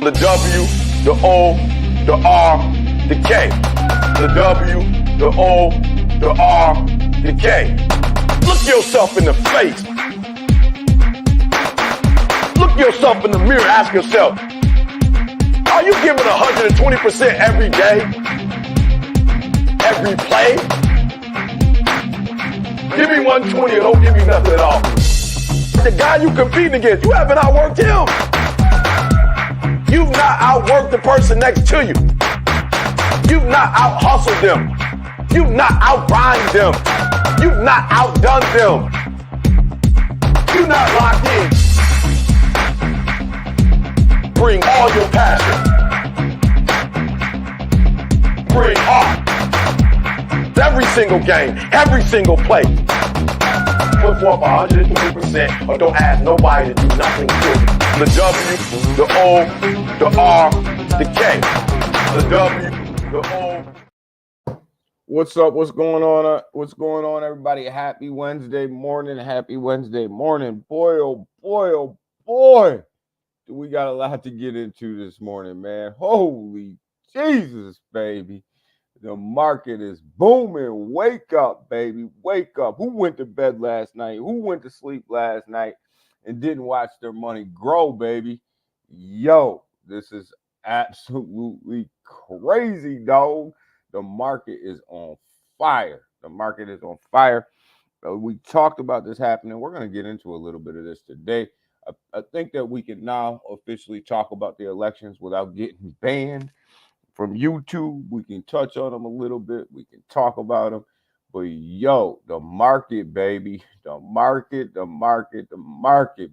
The W, the O, the R, the K. The W, the O, the R, the K. Look yourself in the face. Look yourself in the mirror. Ask yourself, are you giving 120% every day? Every play? Give me 120 or don't give me nothing at all. The guy you competing against, you haven't outworked him. You've not outworked the person next to you. You've not out-hustled them. You've not out-rhymed them. You've not outdone them. You're not locked in. Bring all your passion. Bring heart. Every single game, every single play. Put forth 120% or don't ask nobody to do nothing to you. The W, the O, the R, the K. The W, the O. What's up? What's going on? What's going on, everybody? Happy Wednesday morning. Happy Wednesday morning. Boy, oh boy, oh boy. We got a lot to get into this morning, man. Holy Jesus, baby. The market is booming. Wake up, baby. Wake up. Who went to bed last night? Who went to sleep last night and didn't watch their money grow, baby? Yo, this is absolutely crazy, dog. The market is on fire. The market is on fire. We talked about this happening. We're going to get into a little bit of this today. I think that we can now officially talk about the elections without getting banned from YouTube. We can touch on them a little bit. We can talk about them. But yo, the market, baby. The market,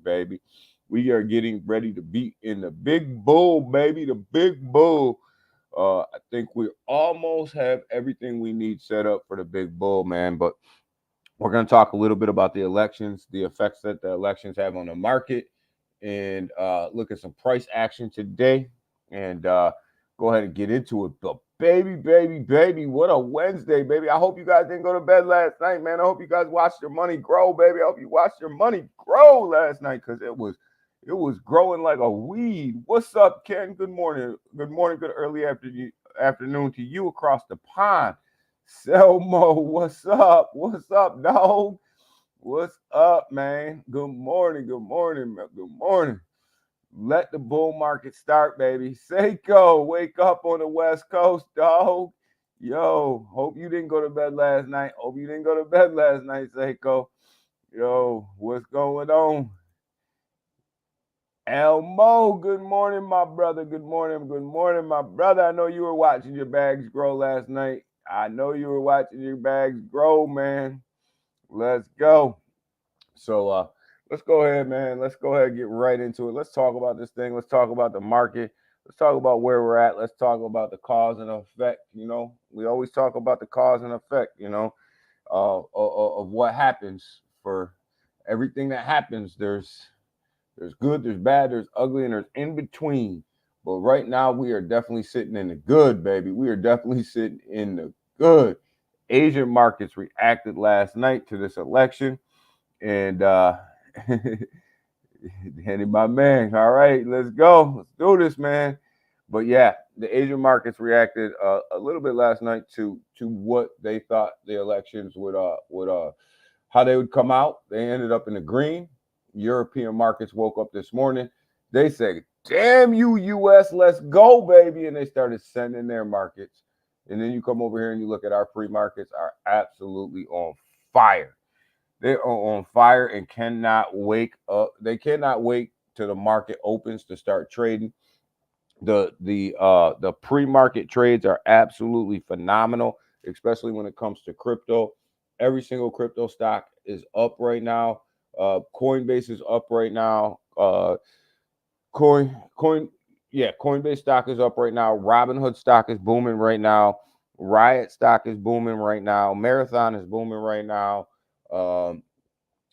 baby. We are getting ready to be in the big bull, baby. The big bull. I think we almost have everything we need set up for the big bull, man. But we're going to talk a little bit about the elections, the effects that the elections have on the market, and look at some price action today. And go ahead and get into it. But baby, what a Wednesday, baby. I hope you guys didn't go to bed last night, man. I hope you guys watched your money grow, baby. I hope you watched your money grow last night because it was growing like a weed. What's up, Ken? Good morning. Good early afternoon to you across the pond. Selmo, what's up? What's up, dog? What's up, man? Good morning. Let the bull market start, baby. Seiko, wake up on the West Coast, dog. Yo, hope you didn't go to bed last night. Seiko. Yo, what's going on? Elmo, good morning, my brother. Good morning, my brother. I know you were watching your bags grow last night. man. Let's go. So, let's go ahead, man. Let's go ahead and get right into it. Let's talk about this thing. Let's talk about the market. Let's talk about where we're at. Let's talk about the cause and effect. You know, we always talk about the cause and effect, you know, of what happens. For everything that happens, there's good, there's bad, there's ugly, and there's in between. But right now, we are definitely sitting in the good, baby. We are definitely sitting in the good. Asian markets reacted last night to this election. And Danny, my man, all right, let's go. Let's do this, man. But yeah, the Asian markets reacted a little bit last night to what they thought the elections would how they would come out. They ended up in the green. European markets woke up this morning. They said, damn you, US, let's go, baby. And they started sending their markets. And then you come over here and you look at our free markets are absolutely on fire. They are on fire and cannot wake up. They cannot wait till the market opens to start trading. The pre-market trades are absolutely phenomenal, especially when it comes to crypto. Every single crypto stock is up right now. Coinbase is up right now. Coinbase stock is up right now. Robinhood stock is booming right now. Riot stock is booming right now. Marathon is booming right now.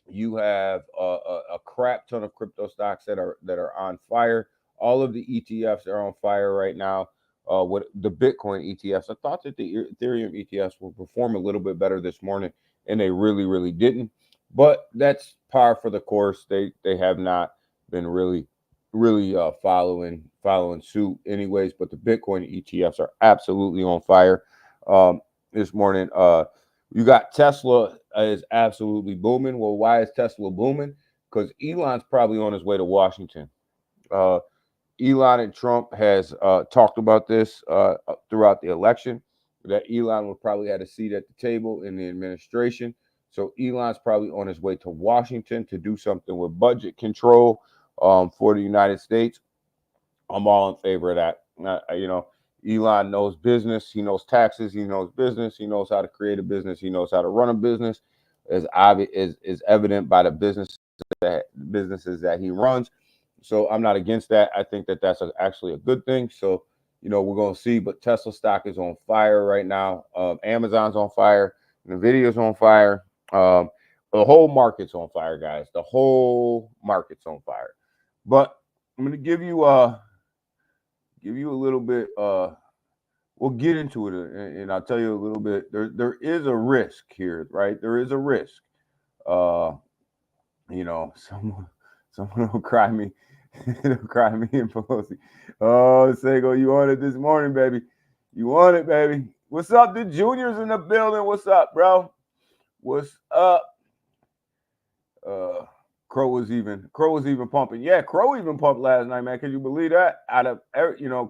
You have a crap ton of crypto stocks that are on fire. All of the ETFs are on fire right now. With the Bitcoin ETFs, I thought that the Ethereum ETFs will perform a little bit better this morning, and they really, really didn't. But that's par for the course. They have not been really following suit anyways. But the Bitcoin ETFs are absolutely on fire this morning. You got Tesla is absolutely booming. Well, why is Tesla booming? Because Elon's probably on his way to Washington. Elon and Trump has talked about this throughout the election, that Elon will probably have a seat at the table in the administration. So Elon's probably on his way to Washington to do something with budget control for the United States. I'm all in favor of that. Elon knows business. He knows taxes. He knows business. He knows how to create a business. He knows how to run a business. Is evident by the businesses that he runs. So I'm not against that. I think that that's actually a good thing. So, we're going to see. But Tesla stock is on fire right now. Amazon's on fire. Nvidia's on fire. The whole market's on fire, guys. The whole market's on fire. But I'm going to give you a little bit. We'll get into it, and I'll tell you a little bit. There is a risk here, right? There is a risk. Someone will cry me. It'll cry me in Pelosi. Oh, Sego, you on it this morning, baby. You on it, baby. What's up? The juniors in the building. What's up, bro? What's up? Crow was even pumping. Yeah, Crow even pumped last night, man. Can you believe that?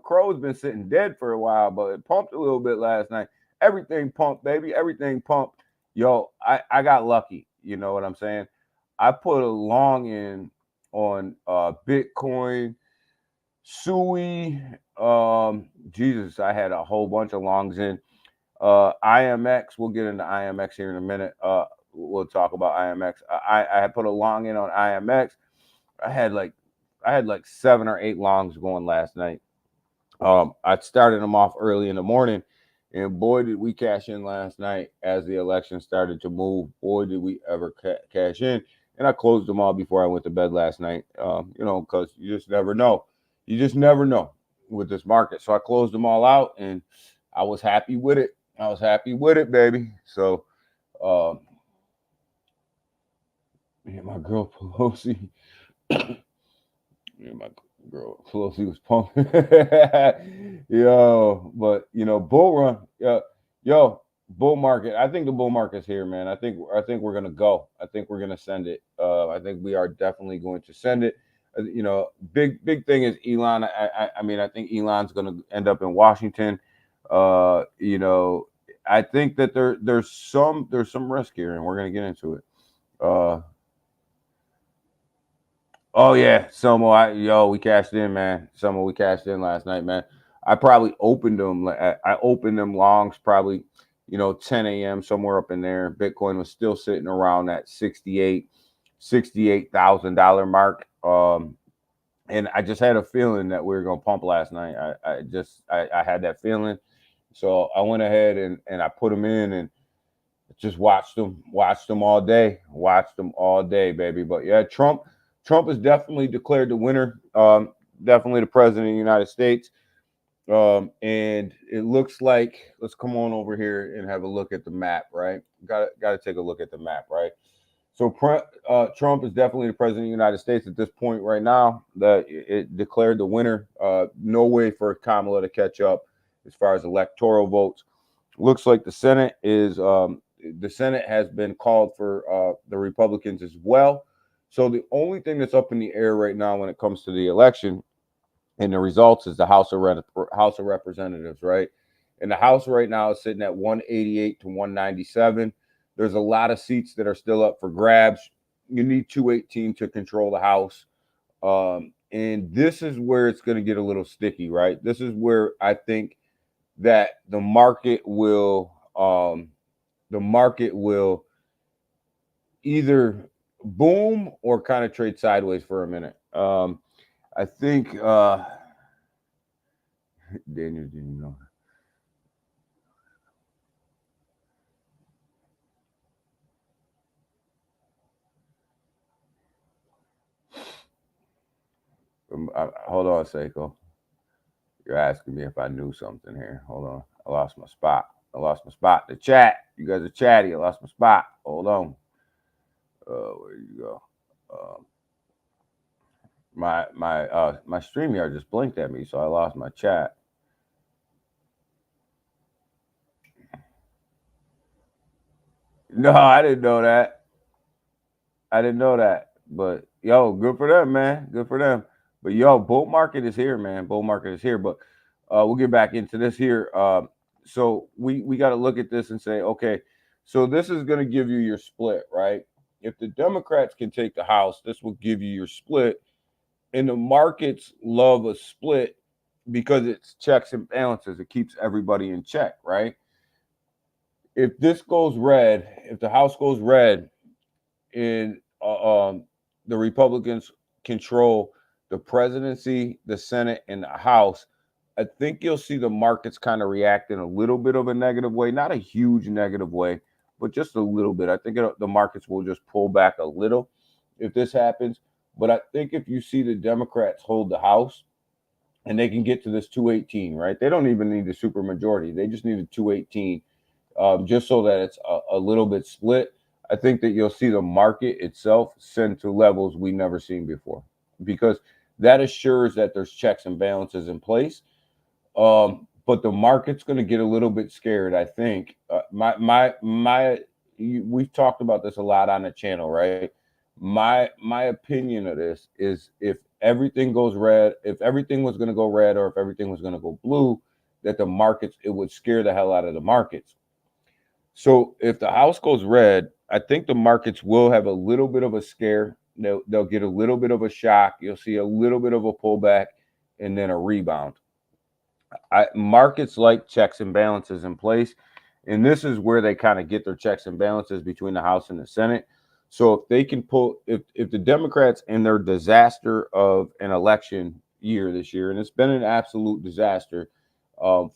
Crow's been sitting dead for a while, but it pumped a little bit last night. Everything pumped, baby. Everything pumped. Yo, I got lucky. You know what I'm saying? I put a long in on Bitcoin, SUI. Jesus, I had a whole bunch of longs in. IMX, we'll get into IMX here in a minute. We'll talk about IMX. I had put a long in on IMX. I had like 7 or 8 longs going last night. I started them off early in the morning, and boy, did we cash in last night as the election started to move. Boy, did we ever cash in. And I closed them all before I went to bed last night, because you just never know. You just never know with this market. So I closed them all out, and I was happy with it. I was happy with it, baby. So, my girl Pelosi, my girl Pelosi was pumping. Yo, but bull run. Yo, bull market. I think the bull market's here, man. I think we're gonna go. I think we're gonna send it. I think we are definitely going to send it. Big thing is Elon. I think Elon's gonna end up in Washington. I think that there's some risk here, and we're gonna get into it. Oh yeah, Somo. We cashed in, man. Somo, we cashed in last night, man. I probably opened them. I opened them longs probably, 10 a.m. somewhere up in there. Bitcoin was still sitting around that $68,000 mark. And I just had a feeling that we were gonna pump last night. I had that feeling. So I went ahead and I put them in and just watched them all day. Watched them all day, baby. But yeah, Trump has definitely declared the winner. Definitely the president of the United States. And it looks like, let's come on over here and have a look at the map, right? Got to take a look at the map, right? So Trump is definitely the president of the United States at this point right now. That it declared the winner. No way for Kamala to catch up as far as electoral votes. Looks like the Senate has been called for the Republicans as well. So the only thing that's up in the air right now when it comes to the election and the results is the House of Representatives, right? And the House right now is sitting at 188 to 197. There's a lot of seats that are still up for grabs. You need 218 to control the House. And this is where it's going to get a little sticky, right? This is where I think that the market will either boom or kind of trade sideways for a minute. I think Daniel didn't know. Hold on, Seiko. You're asking me if I knew something here. Hold on. I lost my spot. I lost my spot. The chat. You guys are chatty. I lost my spot. Hold on. Where you go? My StreamYard just blinked at me, so I lost my chat. No, I didn't know that. But yo, good for them, man. Good for them. But yo, bull market is here, man. Bull market is here. But we'll get back into this here. So we got to look at this and say, okay, so this is going to give you your split, right? If the Democrats can take the House, this will give you your split. And the markets love a split because it's checks and balances. It keeps everybody in check, right? If this goes red, if the House goes red, and the Republicans control the presidency, the Senate, and the House, I think you'll see the markets kind of react in a little bit of a negative way, not a huge negative way, but just a little bit. I think the markets will just pull back a little if this happens. But I think if you see the Democrats hold the House and they can get to this 218, right? They don't even need the supermajority. They just need a 218 just so that it's a little bit split. I think that you'll see the market itself send to levels we never seen before, because that assures that there's checks and balances in place. But the market's going to get a little bit scared. I think we've talked about this a lot on the channel, right? My opinion of this is if everything goes red, if everything was going to go red, or if everything was going to go blue, that the markets, it would scare the hell out of the markets. So if the House goes red, I think the markets will have a little bit of a scare. They'll get a little bit of a shock. You'll see a little bit of a pullback and then a rebound. Markets like checks and balances in place. And this is where they kind of get their checks and balances between the House and the Senate. So if they can pull, if the Democrats in their disaster of an election year this year, and it's been an absolute disaster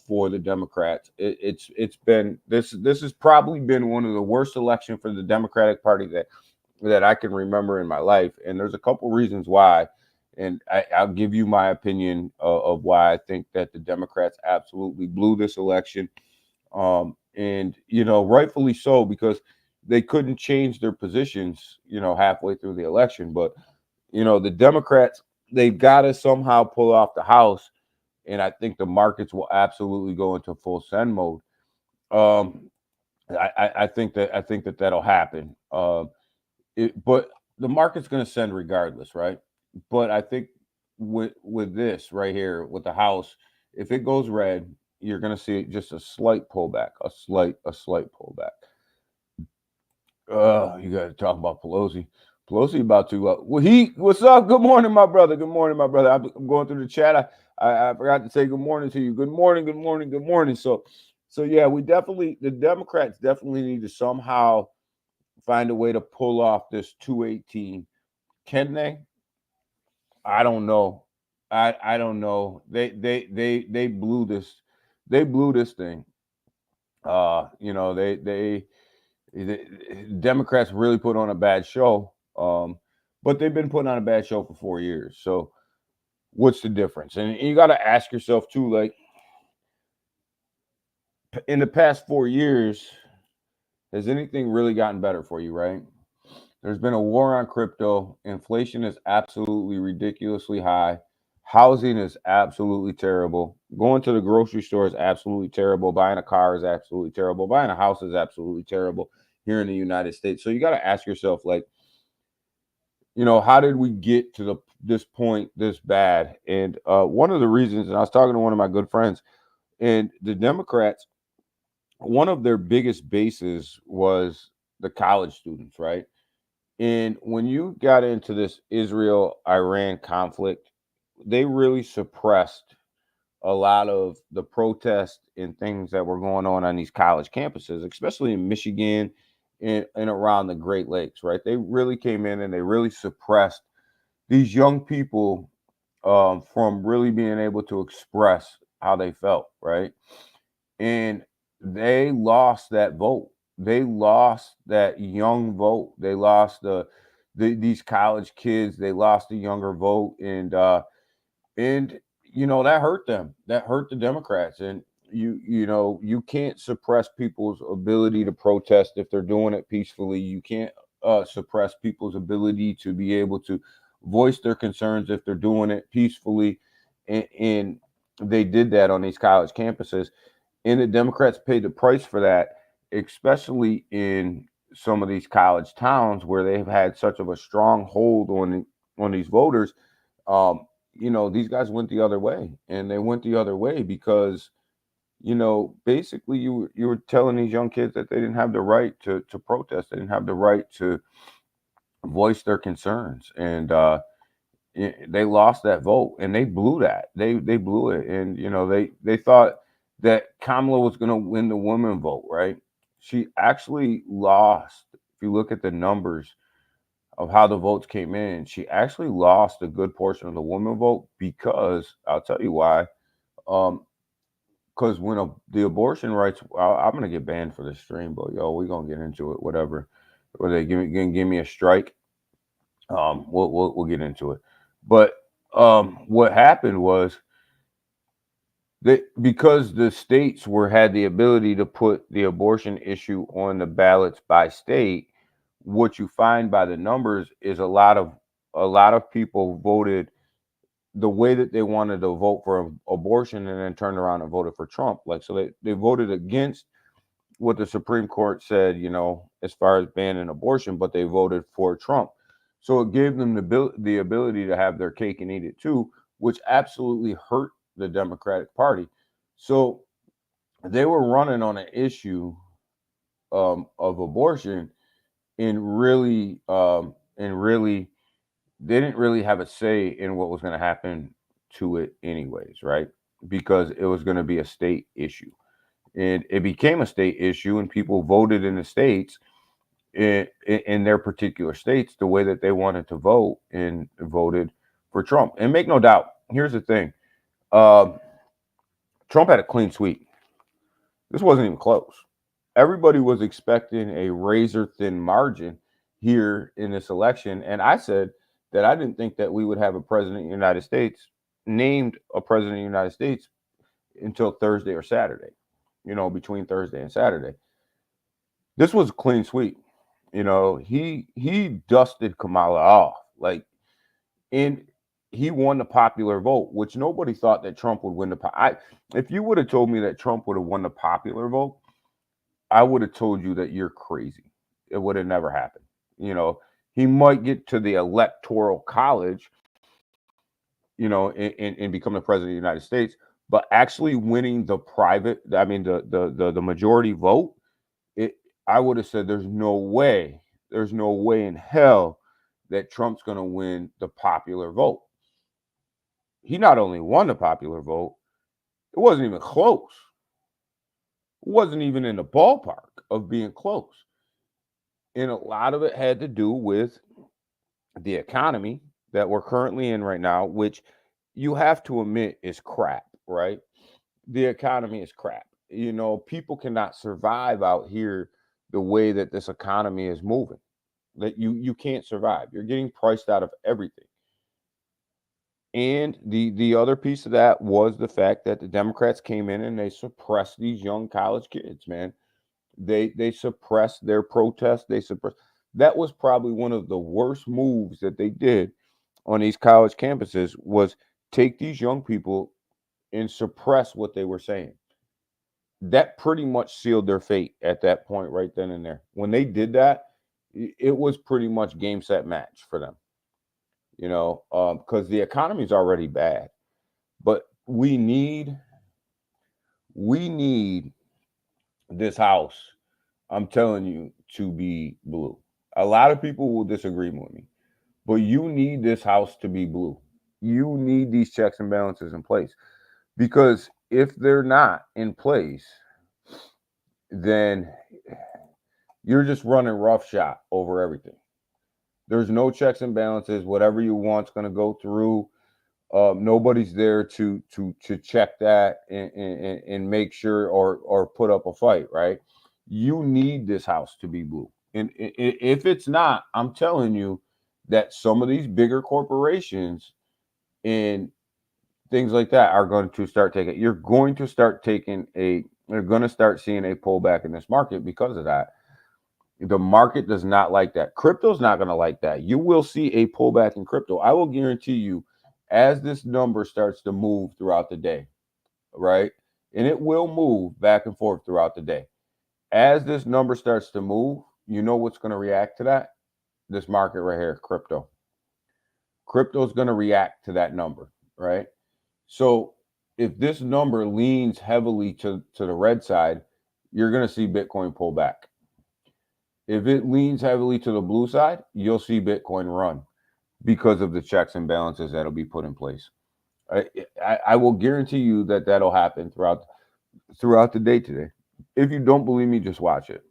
for the Democrats, it's been this has probably been one of the worst elections for the Democratic Party that I can remember in my life. And there's a couple reasons why, and I'll give you my opinion of why I think that the Democrats absolutely blew this election, and rightfully so, because they couldn't change their positions, halfway through the election. But, the Democrats, they've got to somehow pull off the House. And I think the markets will absolutely go into full send mode. I think that that'll happen. But the market's going to send regardless, right? But I think with this right here, with the House, if it goes red, you're going to see just a slight pullback, a slight pullback. You got to talk about Pelosi. Pelosi about to. What's up? Good morning, my brother. Good morning, my brother. I'm going through the chat. I forgot to say good morning to you. Good morning. Good morning. Good morning. So yeah, the Democrats definitely need to somehow find a way to pull off this 218. Can they? I don't know. I don't know. They blew this. They blew this thing. The Democrats really put on a bad show, but they've been putting on a bad show for 4 years. So what's the difference? And you got to ask yourself too, like, in the past 4 years, has anything really gotten better for you, right? There's been a war on crypto. Inflation is absolutely ridiculously high. Housing is absolutely terrible. Going to the grocery store is absolutely terrible. Buying a car is absolutely terrible. Buying a house is absolutely terrible here in the United States. So you got to ask yourself, like, how did we get to this point this bad? And one of the reasons, and I was talking to one of my good friends, and the Democrats, one of their biggest bases was the college students, right? And when you got into this Israel-Iran conflict, they really suppressed a lot of the protests and things that were going on these college campuses, especially in Michigan and around the Great Lakes, right? They really came in and they really suppressed these young people from really being able to express how they felt, right? And they lost that vote. They lost that young vote. They lost these college kids. They lost the younger vote, and that hurt them. That hurt the Democrats. And you can't suppress people's ability to protest if they're doing it peacefully. You can't suppress people's ability to be able to voice their concerns if they're doing it peacefully. And they did that on these college campuses, and the Democrats paid the price for that, especially in some of these college towns where they've had such of a strong hold on these voters. These guys went the other way, and they went the other way because basically you were telling these young kids that they didn't have the right to protest, they didn't have the right to voice their concerns, and they lost that vote, and they blew that. They blew it, and they thought that Kamala was going to win the women vote, right? She actually lost. If you look at the numbers of how the votes came in, she actually lost a good portion of the women vote because I'll tell you why. Because when the abortion rights, I'm gonna get banned for this stream, but we're gonna get into it. Whatever, or they give me a strike. We'll get into it. But what happened was that because the states had the ability to put the abortion issue on the ballots by state, what you find by the numbers is a lot of people voted the way that they wanted to vote for abortion and then turned around and voted for Trump. Like, so they voted against what the Supreme Court said, as far as banning abortion, but they voted for Trump. So it gave them the ability to have their cake and eat it too, which absolutely hurt the Democratic Party. So they were running on an issue of abortion and really they didn't really have a say in what was going to happen to it anyways, right? Because it was going to be a state issue. And it became a state issue, and people voted in the states, in their particular states, the way that they wanted to vote, and voted for Trump. And make no doubt, here's the thing. Trump had a clean sweep. This wasn't even close. Everybody was expecting a razor-thin margin here in this election. And I said that I didn't think that we would have a president of the United States, named a president of the United States, until Thursday or Saturday, between Thursday and Saturday. This was a clean sweep. He dusted Kamala off, and he won the popular vote, which nobody thought that Trump would win if you would have told me that Trump would have won the popular vote, I would have told you that you're crazy. It would have never happened. He might get to the electoral college, and become the president of the United States, but actually winning the majority vote, I would have said there's no way in hell that Trump's going to win the popular vote. He not only won the popular vote, it wasn't even close. It wasn't even in the ballpark of being close. And a lot of it had to do with the economy that we're currently in right now, which you have to admit is crap, right? The economy is crap. People cannot survive out here the way that this economy is moving. That you can't survive. You're getting priced out of everything. And the other piece of that was the fact that the Democrats came in and they suppressed these young college kids, man. They suppressed their protests. That was probably one of the worst moves that they did on these college campuses, was take these young people and suppress what they were saying. That pretty much sealed their fate at that point, right then and there. When they did that, it was pretty much game, set, match for them. Because the economy is already bad, but we need this house, I'm telling you, to be blue. A lot of people will disagree with me, but you need this house to be blue. You need these checks and balances in place, because if they're not in place, then you're just running roughshod over everything. There's no checks and balances. Whatever you want is going to go through. Nobody's there to check that and make sure or put up a fight, right? You need this house to be blue. And if it's not, I'm telling you that some of these bigger corporations and things like that are going to start taking. You're going to start taking a. You're going to start seeing a pullback in this market because of that. The market does not like that. Crypto's not going to like that. You will see a pullback in crypto. I will guarantee you, as this number starts to move throughout the day, right? And it will move back and forth throughout the day. As this number starts to move, you know what's going to react to that? This market right here, crypto. Crypto is going to react to that number, right? So if this number leans heavily to the red side, you're going to see Bitcoin pull back. If it leans heavily to the blue side, you'll see Bitcoin run because of the checks and balances that'll be put in place. I will guarantee you that that'll happen throughout the day today. If you don't believe me, just watch it.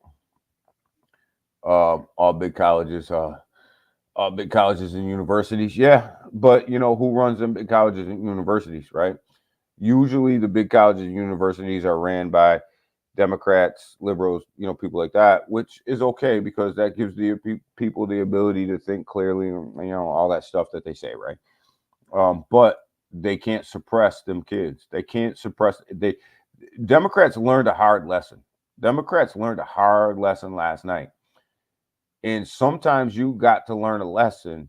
All big colleges and universities, yeah. But you know who runs them big colleges and universities, right? Usually, the big colleges and universities are ran by Democrats, liberals, people like that, which is okay because that gives the people the ability to think clearly, and all that stuff that they say, right? But they can't suppress them kids. They can't suppress. Democrats learned a hard lesson. Democrats learned a hard lesson last night, and sometimes you got to learn a lesson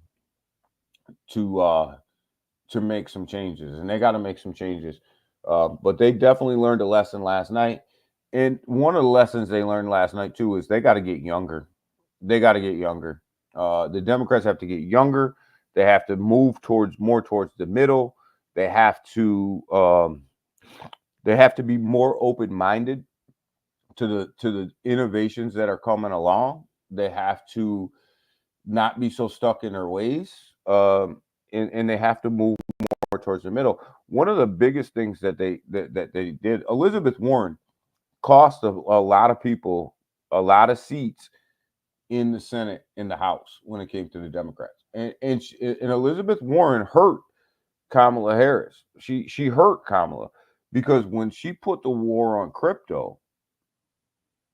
to make some changes, and they got to make some changes. But they definitely learned a lesson last night. And one of the lessons they learned last night, too, is they got to get younger. They got to get younger. The Democrats have to get younger. They have to move more towards the middle. They have to be more open-minded to the innovations that are coming along. They have to not be so stuck in their ways, and they have to move more towards the middle. One of the biggest things that they did, Elizabeth Warren cost a lot of people a lot of seats in the Senate, in the House, when it came to the Democrats. And Elizabeth Warren hurt Kamala Harris. She hurt Kamala because when she put the war on crypto,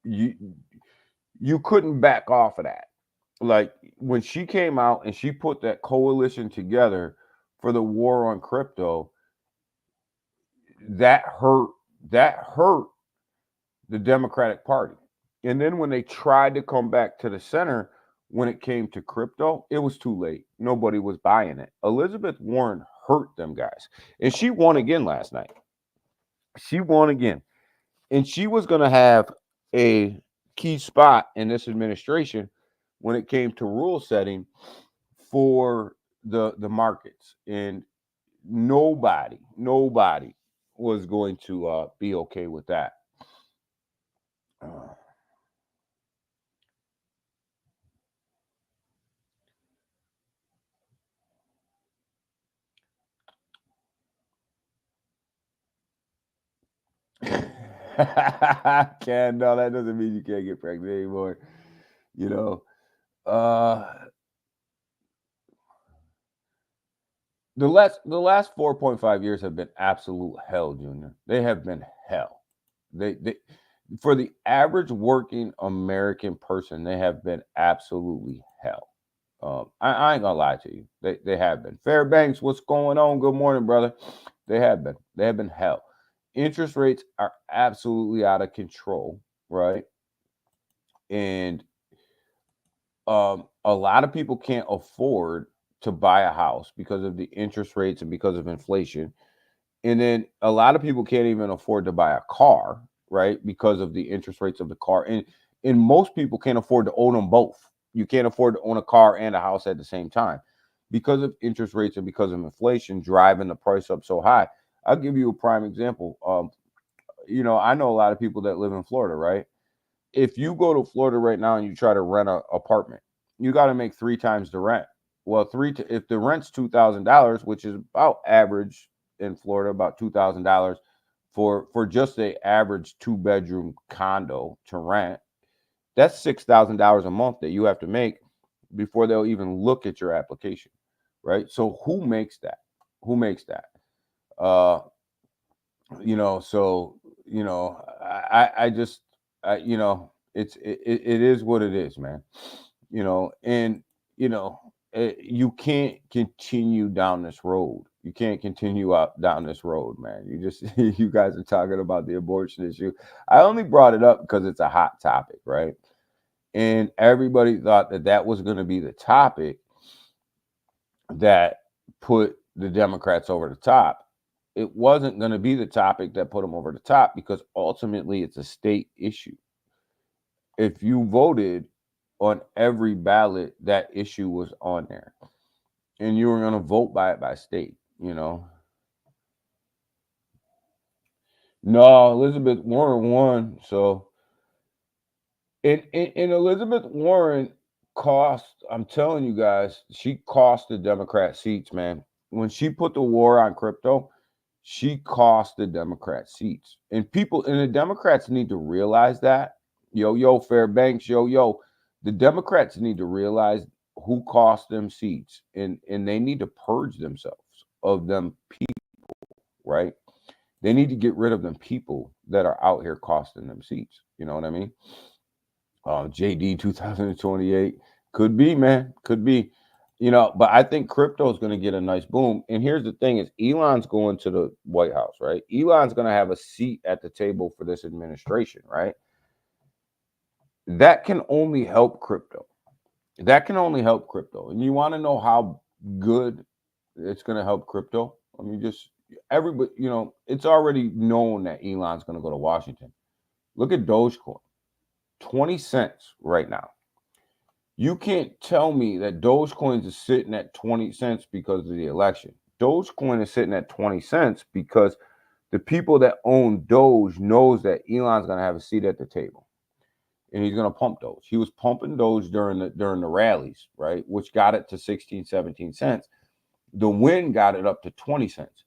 you couldn't back off of that. Like when she came out and she put that coalition together for the war on crypto, that hurt the Democratic Party. And then when they tried to come back to the center when it came to crypto, it was too late. Nobody was buying it. Elizabeth Warren hurt them guys. And she won again last night. She won again. And she was going to have a key spot in this administration when it came to rule setting for the markets. And nobody was going to be okay with that. Can no, that doesn't mean you can't get pregnant anymore. The last 4.5 years have been absolute hell, Junior. They have been hell. They for the average working American person, they have been absolutely hell. I ain't gonna lie to you. They have been. Fairbanks, what's going on? Good morning, brother. They have been hell. Interest rates are absolutely out of control, right? And a lot of people can't afford to buy a house because of the interest rates and because of inflation. And then a lot of people can't even afford to buy a car, right? Because of the interest rates of the car. And most people can't afford to own them both. You can't afford to own a car and a house at the same time because of interest rates and because of inflation driving the price up so high. I'll give you a prime example. I know a lot of people that live in Florida, right? If you go to Florida right now and you try to rent an apartment, you got to make 3 times the rent. Well, if the rent's $2,000, which is about average in Florida, about $2,000 for just a average 2-bedroom condo to rent, that's $6,000 a month that you have to make before they'll even look at your application, right? So who makes that? It is what it is, man. You can't continue down this road. You can't continue up down this road, man. You just you guys are talking about the abortion issue. I only brought it up because it's a hot topic, right? And everybody thought that that was going to be the topic that put the Democrats over the top. It wasn't going to be the topic that put them over the top because ultimately it's a state issue. If you voted on every ballot, that issue was on there. And you were going to vote by it by state, you know. No, Elizabeth Warren won. So, and Elizabeth Warren cost, I'm telling you guys, she cost the Democrat seats, man. When she put the war on crypto, she cost the Democrat seats. And people, and the Democrats need to realize that. Yo, Fairbanks, yo. The Democrats need to realize who cost them seats. And they need to purge themselves of them people, right? They need to get rid of them people that are out here costing them seats. You know what I mean? JD 2028 could be, man, could be, you know, but I think crypto is going to get a nice boom. And here's the thing is Elon's going to the White House, right? Elon's going to have a seat at the table for this administration, right? That can only help crypto. That can only help crypto. And you want to know how good it's going to help crypto? I mean, just everybody, you know, it's already known that Elon's going to go to Washington. Look at Dogecoin. 20 cents right now. You can't tell me that Dogecoin is sitting at 20 cents because of the election. Dogecoin is sitting at 20 cents because the people that own Doge knows that Elon's going to have a seat at the table. And he's going to pump Doge. He was pumping Doge during the rallies, right? Which got it to 16, 17 cents. The win got it up to 20 cents.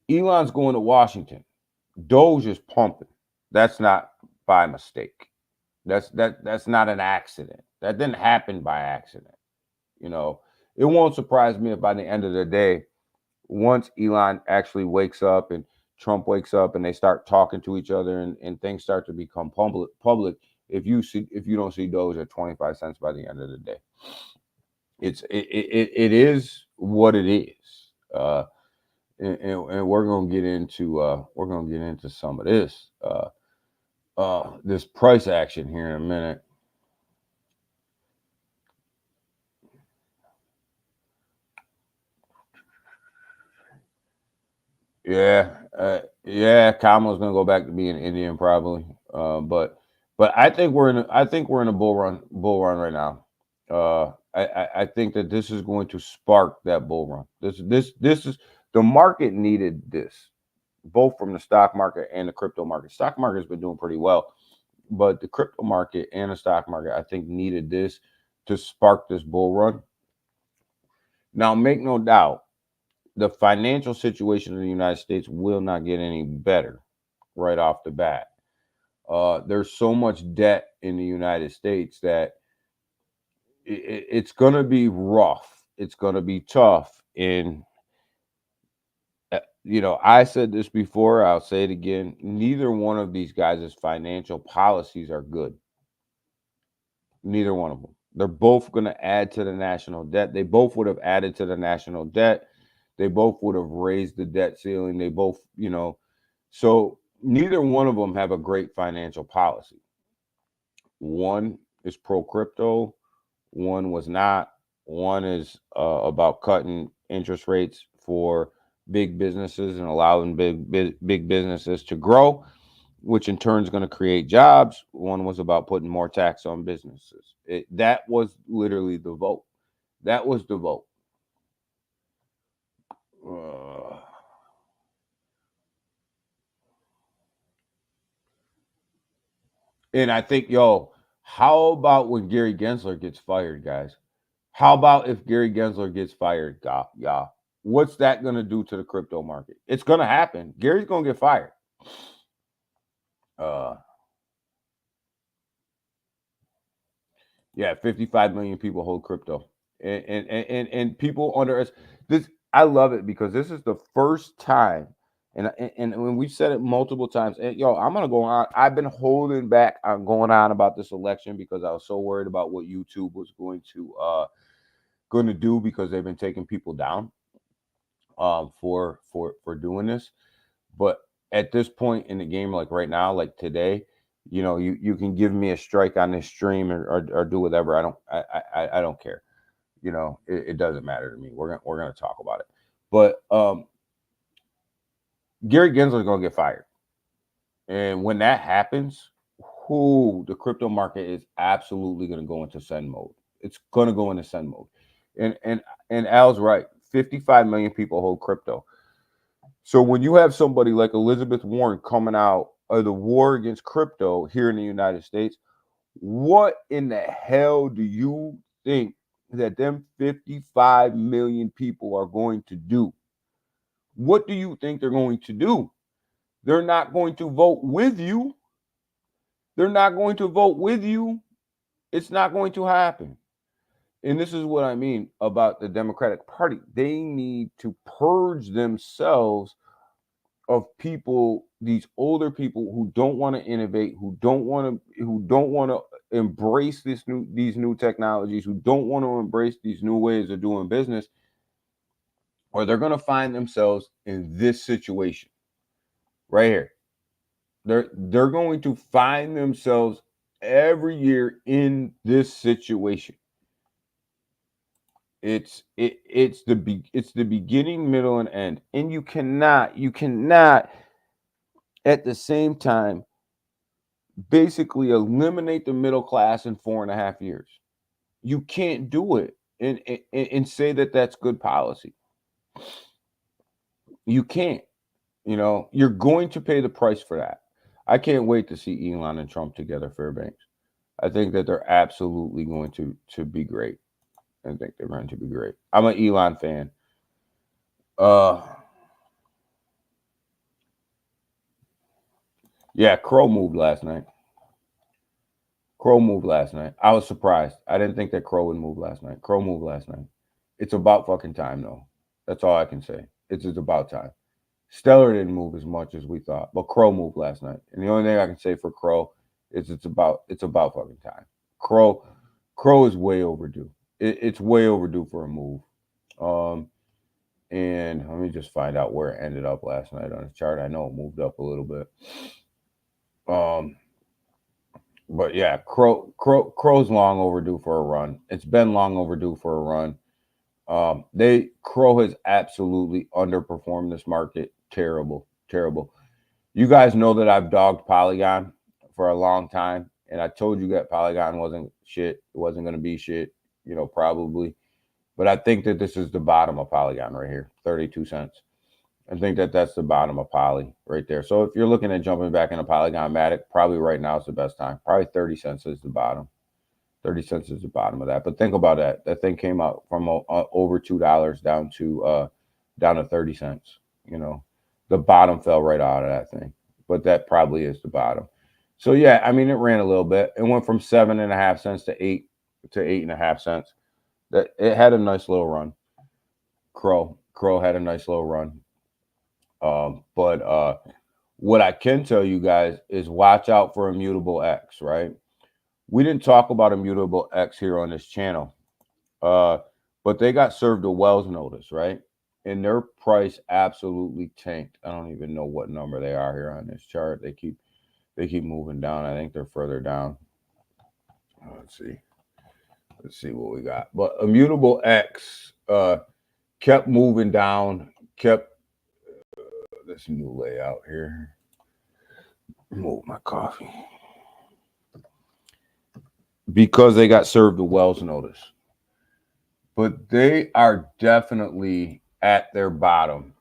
Elon's going to Washington. Doge is pumping. That's not by mistake. That's not an accident. That didn't happen by accident. You know, it won't surprise me if by the end of the day, once Elon actually wakes up and Trump wakes up and they start talking to each other and things start to become public, if you don't see Doge at 25 cents by the end of the day. It is what it is. And we're gonna get into some of this. This price action here in a minute. Yeah, Kamala's gonna go back to being Indian probably. But I think we're in a bull run right now. I think that this is going to spark that bull run. This is the market needed this, both from the stock market and the crypto market. Stock market has been doing pretty well, but the crypto market and the stock market, I think, needed this to spark this bull run. Now, make no doubt, the financial situation in the United States will not get any better right off the bat. There's so much debt in the United States that it's going to be rough. It's going to be tough. And, you know, I said this before, I'll say it again. Neither one of these guys' financial policies are good. Neither one of them. They're both going to add to the national debt. They both would have added to the national debt. They both would have raised the debt ceiling. They both, you know, so neither one of them have a great financial policy. One is pro crypto. One was not. One is about cutting interest rates for big businesses and allowing big businesses to grow, which in turn is going to create jobs. One was about putting more tax on businesses. That was literally the vote. That was the vote. And I think, how about when Gary Gensler gets fired, guys? How about if Gary Gensler gets fired, y'all? What's that going to do to the crypto market? It's going to happen. Gary's going to get fired. Yeah, 55 million people hold crypto. And people under us. This, I love it because this is the first time, and when we've said it multiple times, and I'm gonna go on. I've been holding back on going on about this election because I was so worried about what YouTube was going to do because they've been taking people down. for doing this. But at this point in the game, like right now, like today, you know, you can give me a strike on this stream or do whatever. I don't care. You know, it doesn't matter to me. We're gonna talk about it. But Gary Gensler's gonna get fired, and when that happens, the crypto market is absolutely gonna go into send mode. It's gonna go into send mode, and Al's right. 55 million people hold crypto. So when you have somebody like Elizabeth Warren coming out of the war against crypto here in the United States, what in the hell do you think that them 55 million people are going to do? What do you think they're going to do? They're not going to vote with you. They're not going to vote with you. It's not going to happen. And this is what I mean about the Democratic Party. They need to purge themselves of people, these older people who don't want to innovate, who don't want to embrace these new technologies, who don't want to embrace these new ways of doing business, or they're going to find themselves in this situation right here. They're going to find themselves every year in this situation. It's the beginning, middle, and end, and you cannot at the same time basically eliminate the middle class in 4.5 years. You can't do it and say that that's good policy. You can't. You know, you're going to pay the price for that. I can't wait to see Elon and Trump together, Fairbanks. I think that they're absolutely going to be great. I think they're going to be great. I'm an Elon fan. Yeah, Crow moved last night. I was surprised. I didn't think that Crow would move last night. Crow moved last night. It's about fucking time, though. That's all I can say. It's about time. Stellar didn't move as much as we thought, but Crow moved last night. And the only thing I can say for Crow is it's about fucking time. Crow is way overdue. It's way overdue for a move. And let me just find out where it ended up last night on the chart. I know it moved up a little bit. But yeah, Crow's long overdue for a run. It's been long overdue for a run. Crow has absolutely underperformed this market. Terrible. You guys know that I've dogged Polygon for a long time, and I told you that Polygon wasn't shit. It wasn't going to be shit, you know, probably. But I think that this is the bottom of Polygon right here, 32 cents. I think that that's the bottom of Poly right there. So if you're looking at jumping back into Polygon Matic, probably right now is the best time. Probably 30 cents is the bottom. 30 cents is the bottom of that. But think about that. That thing came out from over $2 down to 30 cents. You know, the bottom fell right out of that thing. But that probably is the bottom. So yeah, I mean, it ran a little bit. It went from 7.5 cents to 8.5 cents. That it had a nice little run. Crow had a nice little run. But what I can tell you guys is watch out for Immutable X, right? We didn't talk about Immutable X here on this channel, but they got served a Wells notice, right? And their price absolutely tanked. I don't even know what number they are here on this chart. They keep moving down. I think they're further down. Let's see what we got. But Immutable X kept moving down. This new layout here. Move my coffee. Because they got served the Wells notice. But they are definitely at their bottom.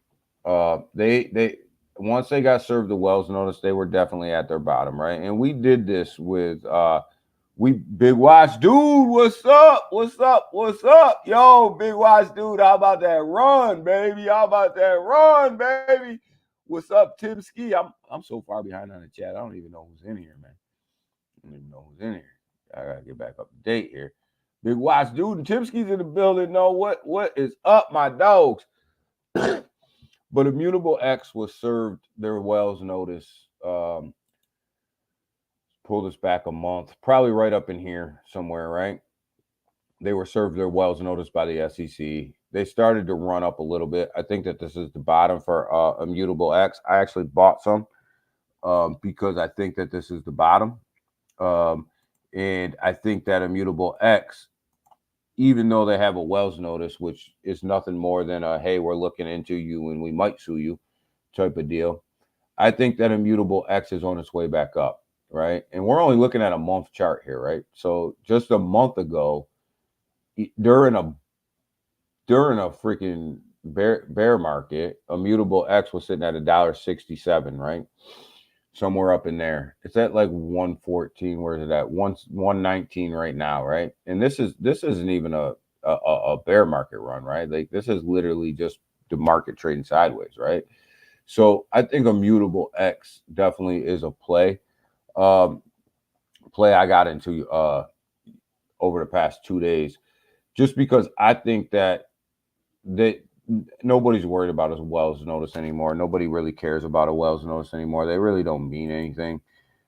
They once they got served the Wells notice, they were definitely at their bottom, right? And we did this with Big Watch Dude. What's up? Yo, Big Watch Dude, how about that run, baby? What's up, Tim Ski? I'm so far behind on the chat. I don't even know who's in here, man. I gotta get back up to date here. Big Watch Dude and Timski's in the building. No, what is up, my dogs? But Immutable X was served their Wells notice. Pull this back a month, probably right up in here somewhere, right? They were served their Wells notice by the SEC. They started to run up a little bit. I think that this is the bottom for Immutable X. I actually bought some because I think that this is the bottom. And I think that Immutable X, even though they have a Wells notice, which is nothing more than a, hey, we're looking into you and we might sue you type of deal, I think that Immutable X is on its way back up, right? And we're only looking at a month chart here, right? So just a month ago, during a freaking bear market, Immutable X was sitting at $1.67, right? Somewhere up in there. It's at like 114. Where is it at? 119 right now, right? And this isn't even a bear market run, right? Like this is literally just the market trading sideways, right? So I think Immutable X definitely is a play. Play I got into over the past 2 days, just because I think that nobody's worried about a Wells notice anymore. Nobody really cares about a Wells notice anymore. They really don't mean anything.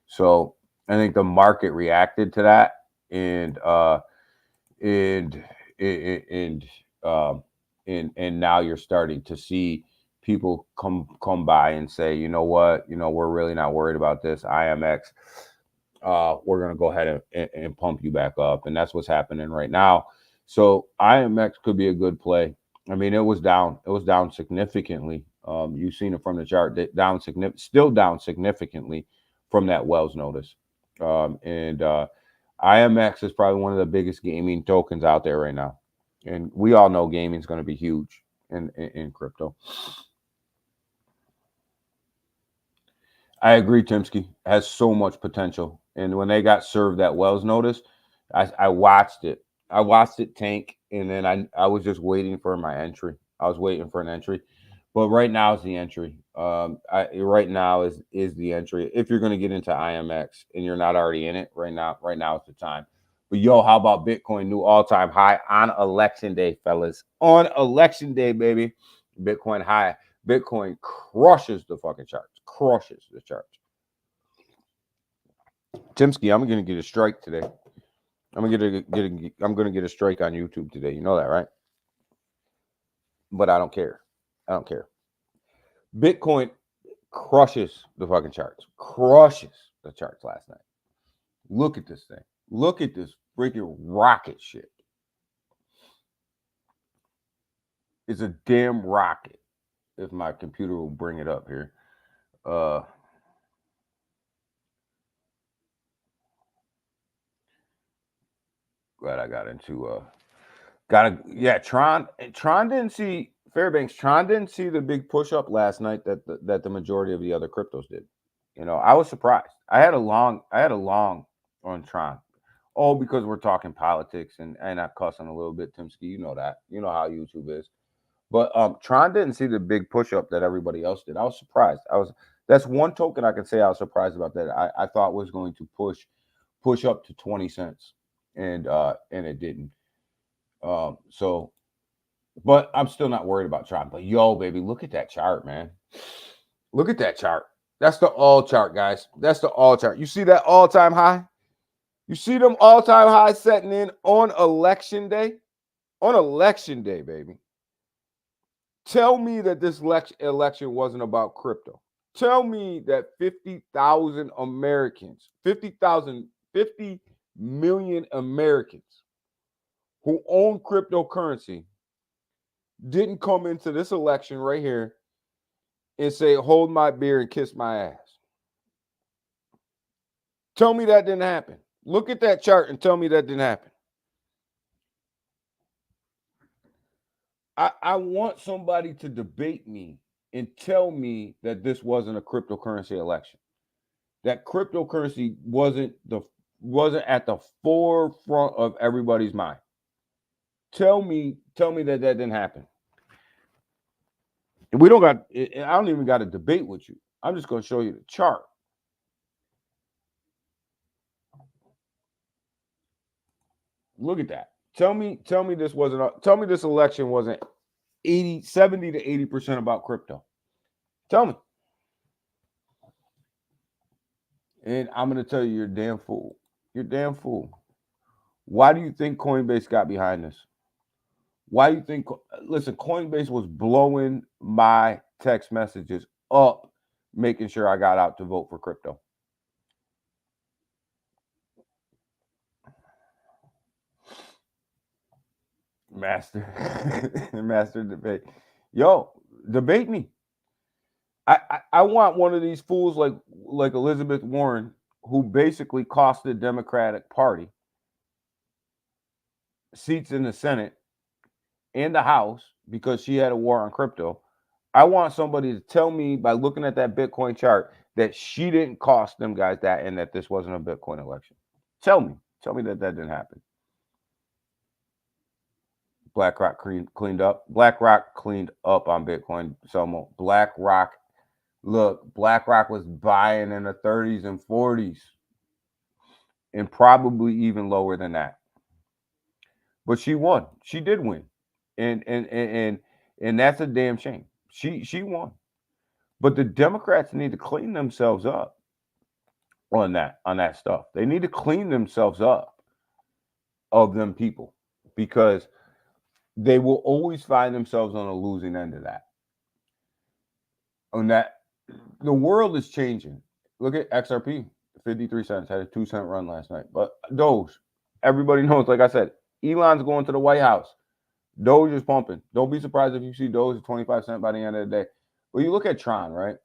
So I think the market reacted to that, and now you're starting to see people come by and say, you know what, we're really not worried about this IMX. We're going to go ahead and pump you back up. And that's what's happening right now. So IMX could be a good play. I mean, it was down significantly. You've seen it from the chart, still down significantly from that Wells notice. IMX is probably one of the biggest gaming tokens out there right now. And we all know gaming is going to be huge in crypto. I agree, Timsky has so much potential. And when they got served that Wells notice, I watched it. I watched it tank, and then I was just waiting for my entry. I was waiting for an entry, but right now is the entry. Right now is the entry. If you're going to get into IMX and you're not already in it right now is the time. But yo, how about Bitcoin new all-time high on election day, fellas? On election day, baby, Bitcoin high. Bitcoin crushes the fucking charts. Crushes the charts. Timsky, I'm gonna get a strike today. I'm gonna get a strike on YouTube today. You know that, right? But I don't care. I don't care. Bitcoin crushes the fucking charts. Crushes the charts last night. Look at this thing. Look at this freaking rocket shit. It's a damn rocket. If my computer will bring it up here. Glad I got into Tron didn't see Fairbanks. Tron didn't see the big push up last night that the majority of the other cryptos did. I was surprised. I had a long on Tron. Oh, because we're talking politics and I'm cussing a little bit, Timsky. You know that. You know how YouTube is. But Tron didn't see the big push up that everybody else did. I was surprised. That's one token I can say I was surprised about that. I thought was going to push up to 20 cents, and it didn't. So, but I'm still not worried about Tron. But yo, baby, look at that chart, man. Look at that chart. That's the all chart, guys. That's the all chart. You see that all-time high? You see them all-time highs setting in on election day? On election day, baby. Tell me that this election wasn't about crypto. Tell me that 50,000 Americans, 50 million Americans who own cryptocurrency didn't come into this election right here and say, hold my beer and kiss my ass. Tell me that didn't happen. Look at that chart and tell me that didn't happen. I want somebody to debate me and tell me that this wasn't a cryptocurrency election. That cryptocurrency wasn't at the forefront of everybody's mind. Tell me that didn't happen. I don't even got to debate with you. I'm just going to show you the chart. Look at that. Tell me this election wasn't 70 to 80% about crypto. Tell me. And I'm going to tell you, you're a damn fool. You're a damn fool. Why do you think Coinbase got behind this? Why you think? Listen, Coinbase was blowing my text messages up, making sure I got out to vote for crypto. Master debate. Yo, debate me. I want one of these fools like Elizabeth Warren, who basically cost the Democratic Party seats in the Senate and the House because she had a war on crypto. I want somebody to tell me by looking at that Bitcoin chart that she didn't cost them guys that and that this wasn't a Bitcoin election. Tell me that didn't happen. BlackRock cleaned up. BlackRock cleaned up on Bitcoin. So BlackRock, look, BlackRock was buying in the 30s and 40s, and probably even lower than that. But she won. She did win, and that's a damn shame. She won. But the Democrats need to clean themselves up on that stuff. They need to clean themselves up of them people, because they will always find themselves on a losing end of that. On that, the world is changing. Look at XRP, 53 cents, had a 2-cent run last night. But Doge, everybody knows, like I said, Elon's going to the White House. Doge is pumping. Don't be surprised if you see Doge at 25 cents by the end of the day. Well, you look at Tron, right?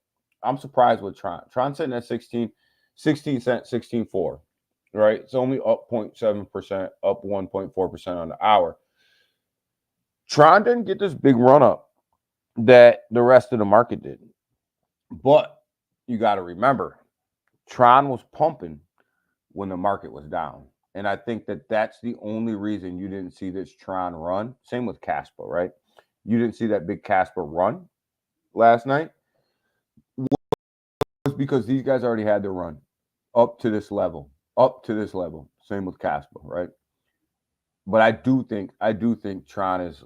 I'm surprised with Tron. Tron's sitting at 16 cents, 16.4, right? It's only up 0.7%, up 1.4% on the hour. Tron didn't get this big run up that the rest of the market did. But you got to remember, Tron was pumping when the market was down. And I think that that's the only reason you didn't see this Tron run. Same with Casper, right? You didn't see that big Casper run last night. Was because these guys already had their run up to this level. Same with Casper, right? But I do think Tron is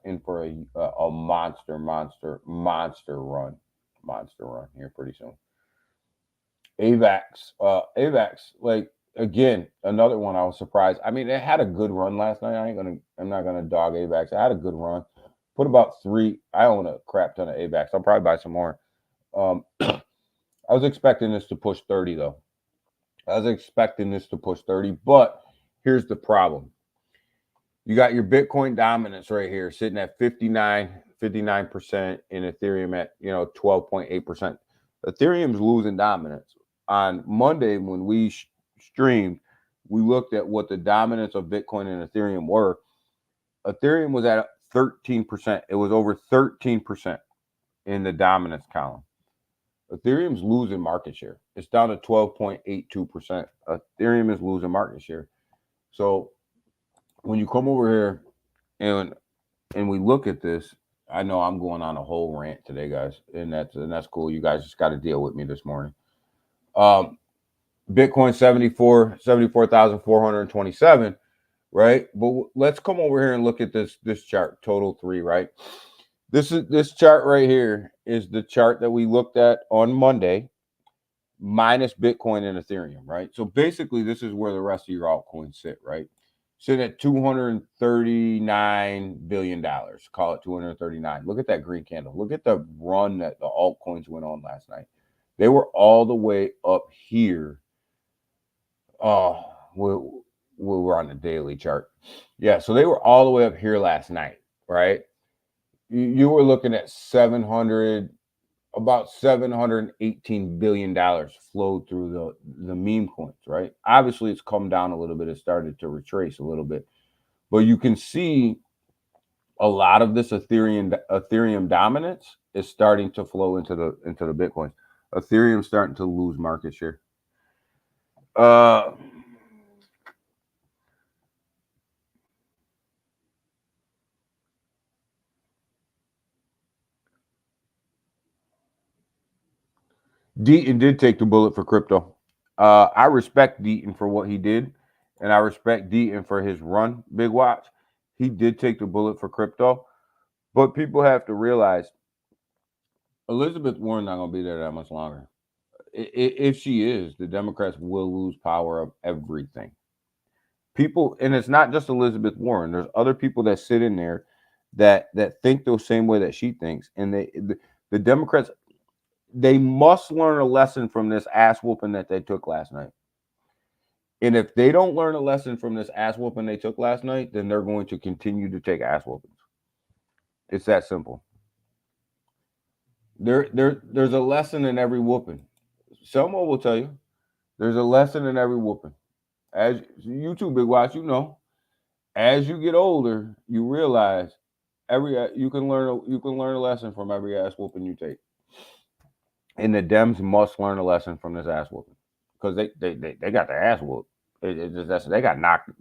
in for a monster run here pretty soon. AVAX, like, again, another one I was surprised. I mean, it had a good run last night. I'm not gonna dog AVAX. I had a good run. Put about 3. I own a crap ton of AVAX. I'll probably buy some more. I was expecting this to push 30 though. But here's the problem. You got your Bitcoin dominance right here sitting at 59% and Ethereum at 12.8%. Ethereum's losing dominance. On Monday when we streamed, we looked at what the dominance of Bitcoin and Ethereum were. Ethereum was at 13%. It was over 13% in the dominance column. Ethereum's losing market share. It's down to 12.82%. Ethereum is losing market share. So when you come over here and we look at this, I know I'm going on a whole rant today, guys, and that's cool. You guys just got to deal with me this morning. Bitcoin 74,427, right? But let's come over here and look at this chart, total 3, right? This chart right here is the chart that we looked at on Monday, minus Bitcoin and Ethereum, right? So basically, this is where the rest of your altcoins sit, right? Sitting at $239 billion. Call it 239. Look at that green candle. Look at the run that the altcoins went on last night. They were all the way up here. We're on the daily chart. Yeah, so they were all the way up here last night, right? You were looking at about $718 billion flowed through the meme coins, right? Obviously, it's come down a little bit. It started to retrace a little bit. But you can see a lot of this Ethereum dominance is starting to flow into the Bitcoin. Ethereum's starting to lose market share. Deaton did take the bullet for crypto. I respect Deaton for what he did, and I respect Deaton for his run, Big Watch. He did take the bullet for crypto, but people have to realize Elizabeth Warren's not going to be there that much longer. If she is, the Democrats will lose power of everything. people, and it's not just Elizabeth Warren. There's other people that sit in there that think the same way that she thinks, and the Democrats, they must learn a lesson from this ass whooping that they took last night. And if they don't learn a lesson from this ass whooping they took last night, then they're going to continue to take ass whoopings. It's that simple. There's a lesson in every whooping. Selma will tell you, there's a lesson in every whooping. As you too, Big Watch, you know, as you get older, you realize you can learn a lesson from every ass whooping you take. And the Dems must learn a lesson from this ass whooping, because they got their ass whooped. They got knocked.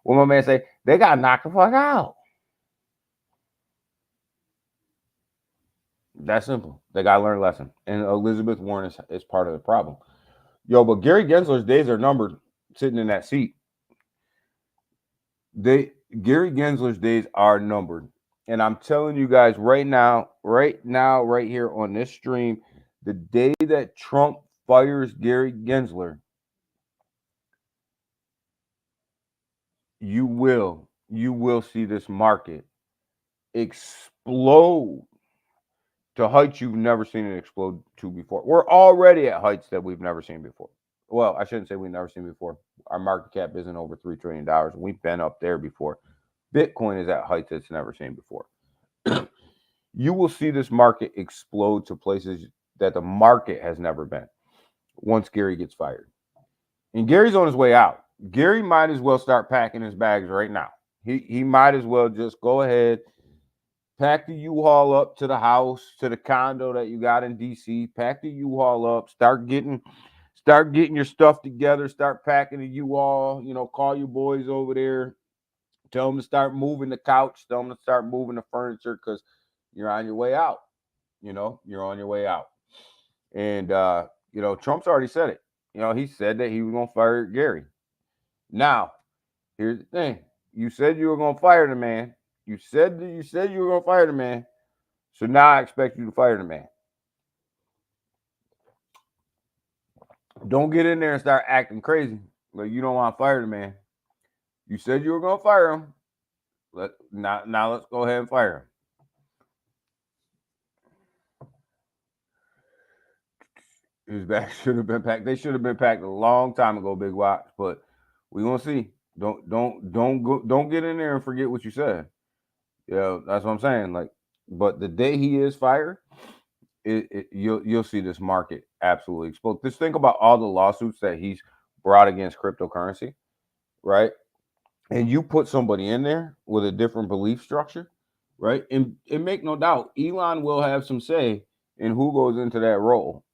What my man say? They got knocked the fuck out. That's simple. They got to learn a lesson. And Elizabeth Warren is part of the problem. Yo, but Gary Gensler's days are numbered sitting in that seat. Gary Gensler's days are numbered. And I'm telling you guys right now, right here on this stream, the day that Trump fires Gary Gensler, you will see this market explode to heights you've never seen it explode to before. We're already at heights that we've never seen before. Well, I shouldn't say we've never seen before. Our market cap isn't over $3 trillion. We've been up there before. Bitcoin is at heights it's never seen before. You will see this market explode to places that the market has never been once Gary gets fired. And Gary's on his way out. Gary might as well start packing his bags right now. He might as well just go ahead, pack the U-Haul up to the house, to the condo that you got in DC. Pack the U-Haul up. Start getting your stuff together. Start packing the U-Haul. You know, call your boys over there. Tell them to start moving the couch. Tell them to start moving the furniture, because you're on your way out. You know, you're on your way out. And, you know, Trump's already said it. You know, he said that he was going to fire Gary. Now, here's the thing. You said you were going to fire the man. You said you were going to fire the man. So now I expect you to fire the man. Don't get in there and start acting crazy like you don't want to fire the man. You said you were going to fire him. Now let's go ahead and fire him. His bags should have been packed. They should have been packed a long time ago, Big Watch. But we're gonna see. Don't get in there and forget what you said. Yeah, that's what I'm saying. Like, but the day he is fired, you'll see this market absolutely explode. Just think about all the lawsuits that he's brought against cryptocurrency, right? And you put somebody in there with a different belief structure, right? And make no doubt, Elon will have some say in who goes into that role.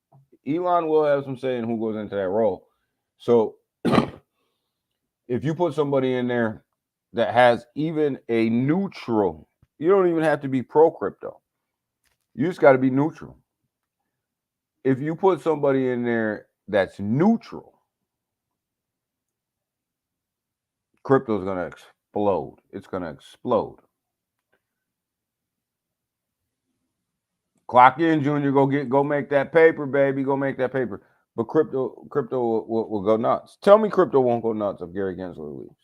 Elon will have some say in who goes into that role. So if you put somebody in there that has even a neutral, you don't even have to be pro crypto. You just got to be neutral. If you put somebody in there that's neutral, crypto is going to explode. It's going to explode. Clock in, Junior. Go make that paper, baby. Go make that paper. But crypto will go nuts. Tell me crypto won't go nuts if Gary Gensler leaves.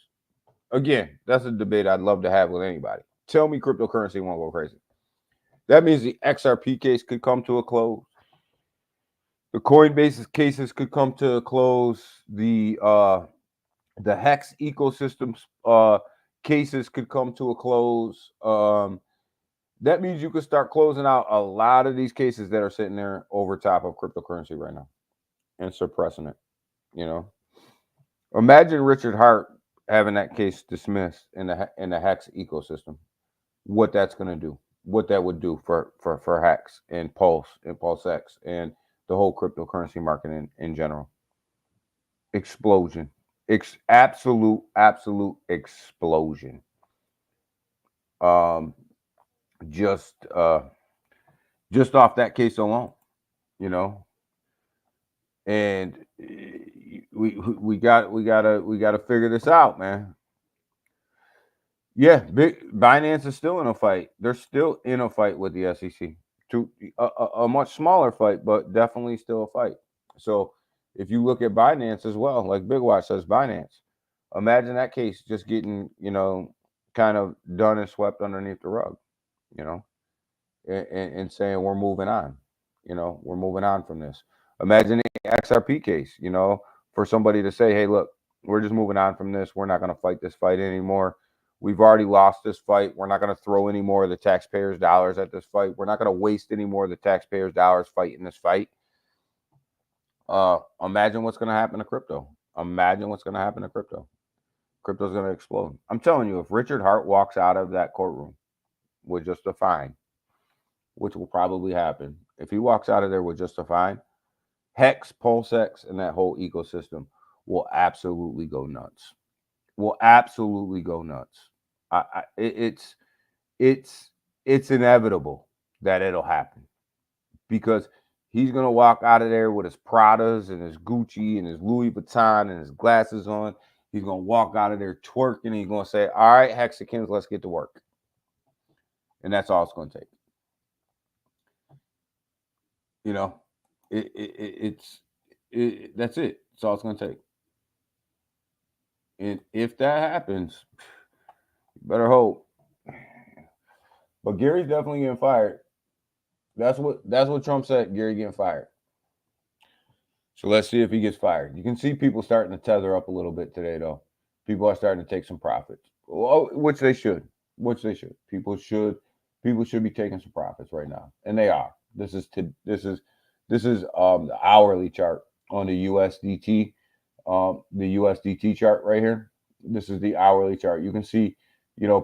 Again, that's a debate I'd love to have with anybody. Tell me cryptocurrency won't go crazy. That means the XRP case could come to a close. The Coinbase cases could come to a close. The Hex ecosystems cases could come to a close. That means you could start closing out a lot of these cases that are sitting there over top of cryptocurrency right now and suppressing it. You know, imagine Richard Hart having that case dismissed in the Hex ecosystem. What that's going to do, what that would do for Hex and PulseX and the whole cryptocurrency market in general. Explosion. Absolute explosion. Just off that case alone, you know. And we gotta figure this out, man. Yeah, Binance is still in a fight. They're still in a fight with the SEC. To a much smaller fight, but definitely still a fight. So if you look at Binance as well, like Big Watch says, Binance, Imagine that case just getting, kind of done and swept underneath the rug, you know, and saying we're moving on. We're moving on from this. Imagine the XRP case, for somebody to say, hey, look, we're just moving on from this. We're not going to fight this fight anymore. We've already lost this fight. We're not going to throw any more of the taxpayers' dollars at this fight. We're not going to waste any more of the taxpayers' dollars fighting this fight. Imagine what's going to happen to crypto. Imagine what's going to happen to crypto. Crypto's going to explode. I'm telling you, if Richard Hart walks out of that courtroom with just a fine, which will probably happen, if he walks out of there with just a fine, Hex, PulseX, and that whole ecosystem will absolutely go nuts. Will absolutely go nuts. It's inevitable that it'll happen because he's gonna walk out of there with his Pradas and his Gucci and his Louis Vuitton and his glasses on. He's gonna walk out of there twerking. He's gonna say, "All right, Hexicans, let's get to work," and that's all it's gonna take. That's it. That's all it's gonna take. And if that happens, you better hope. But Gary's definitely getting fired. That's what Trump said. Gary getting fired. So let's see if he gets fired. You can see people starting to tether up a little bit today, though. People are starting to take some profits, which they should. People should be taking some profits right now, and they are. This is the hourly chart on the USDT. The USDT chart right here. This is the hourly chart. You can see,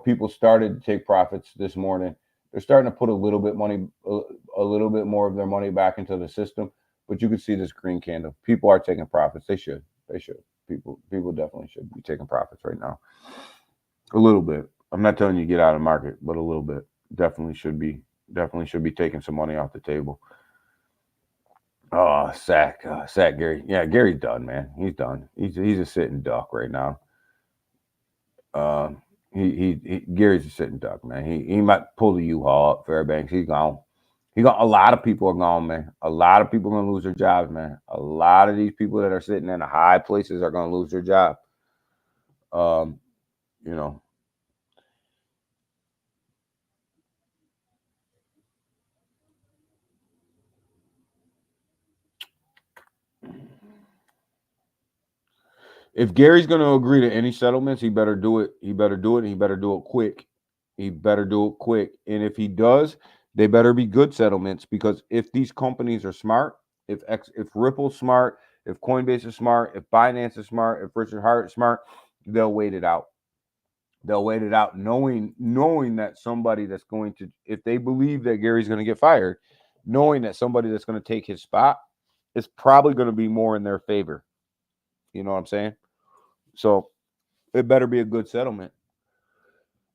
people started to take profits this morning. They're starting to put a little bit more of their money back into the system. But you can see this green candle. People are taking profits. They should. People definitely should be taking profits right now. A little bit. I'm not telling you get out of the market, but a little bit. Definitely should be taking some money off the table. Oh, sack Gary. Yeah, Gary's done, man. He's done. He's a sitting duck right now. Gary's a sitting duck, man. He might pull the U-Haul up Fairbanks. He's gone. A lot of people are gone, man. A lot of people are gonna lose their jobs, man. A lot of these people that are sitting in the high places are gonna lose their job. If Gary's gonna agree to any settlements, he better do it. He better do it. And he better do it quick. And if he does, they better be good settlements, because if these companies are smart, if Ripple's smart, if Coinbase is smart, if Binance is smart, if Richard Hart is smart, they'll wait it out. Knowing that somebody that's going to, if they believe that Gary's going to get fired, knowing that somebody that's going to take his spot is probably going to be more in their favor. You know what I'm saying? So it better be a good settlement.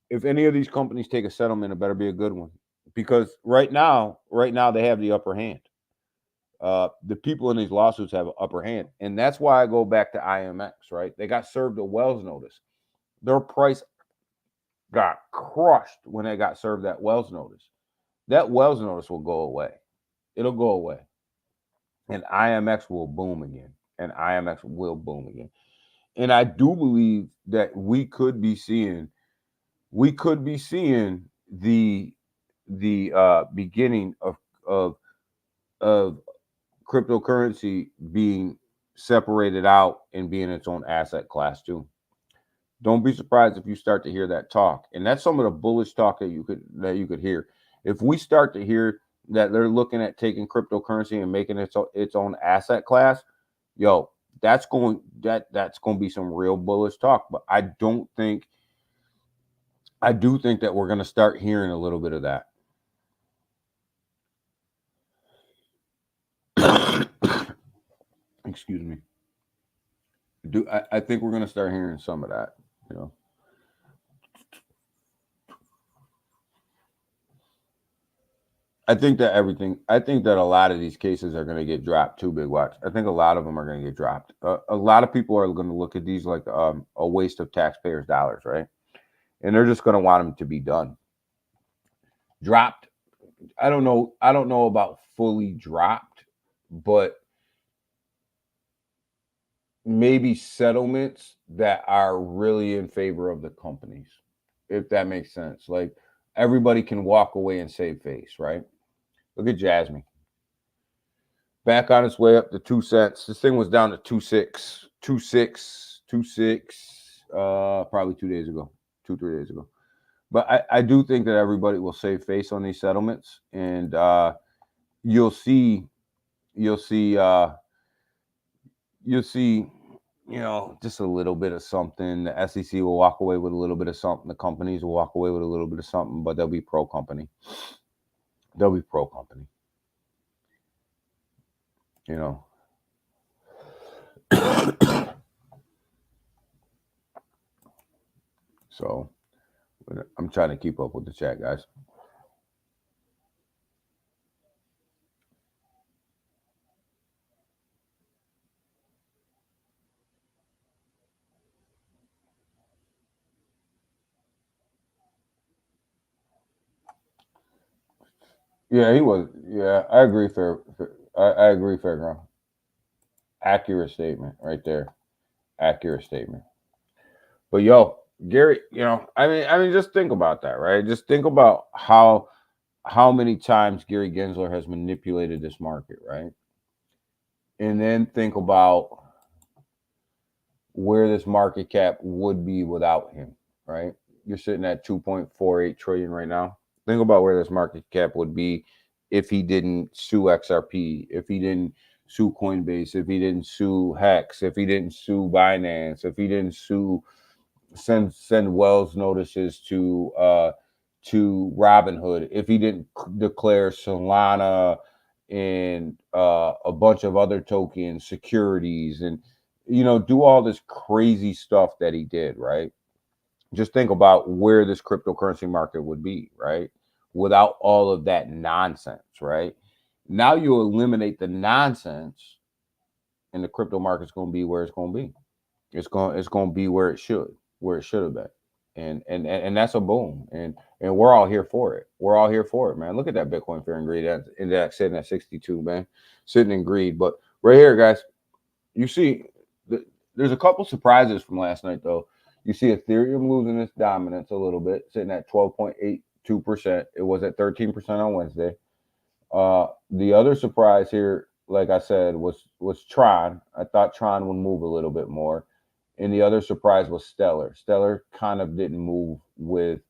If any of these companies take a settlement, it better be a good one, because right now they have the upper hand. The people in these lawsuits have an upper hand, and that's why I go back to IMX. Right? They got served a Wells notice. Their price got crushed when they got served that Wells notice. That Wells notice will go away. It'll go away, and IMX will boom again. And I do believe that we could be seeing the beginning of cryptocurrency being separated out and being its own asset class too. Don't be surprised if you start to hear that talk, and that's some of the bullish talk that you could hear. If we start to hear that they're looking at taking cryptocurrency and making its own asset class, that's going to be some real bullish talk. But I do think that we're going to start hearing a little bit of that. Excuse me. I think we're going to start hearing some of that, I think that a lot of these cases are going to get dropped too, Big Watch. I think a lot of them are going to get dropped. A lot of people are going to look at these like a waste of taxpayers' dollars, right? And they're just going to want them to be done. Dropped. I don't know about fully dropped, but maybe settlements that are really in favor of the companies, if that makes sense. Like everybody can walk away and save face, right? Look at Jasmine. Back on its way up to 2 cents. This thing was down to 2.6, 2.6, 2.6, probably 2 days ago, 2-3 days ago. But I do think that everybody will save face on these settlements, and you'll see, just a little bit of something. The SEC will walk away with a little bit of something. The companies will walk away with a little bit of something, but they'll be pro company. They'll be pro company. So I'm trying to keep up with the chat, guys. Yeah, he was. Yeah, I agree. I agree, Fairground. Accurate statement right there. Accurate statement. But yo, Gary, I mean, just think about that, right? Just think about how many times Gary Gensler has manipulated this market, right? And then think about where this market cap would be without him, right? You're sitting at 2.48 trillion right now. Think about where this market cap would be if he didn't sue XRP, if he didn't sue Coinbase, if he didn't sue Hex, if he didn't sue Binance, if he didn't send Wells notices to Robinhood, if he didn't declare Solana and a bunch of other tokens, securities, and do all this crazy stuff that he did, right? Just think about where this cryptocurrency market would be, right? Without all of that nonsense, right? Now you eliminate the nonsense, and the crypto market's going to be where it's going to be. It's going to be where it should have been, and that's a boom, and we're all here for it. We're all here for it, man. Look at that Bitcoin Fear and Greed index sitting at 62, man, sitting in greed. But right here, guys, you see, there's a couple surprises from last night, though. You see Ethereum losing its dominance a little bit, sitting at 12.82%. It was at 13% on Wednesday. The other surprise here, like I said, was Tron. I thought Tron would move a little bit more. And the other surprise was Stellar. Stellar kind of didn't move with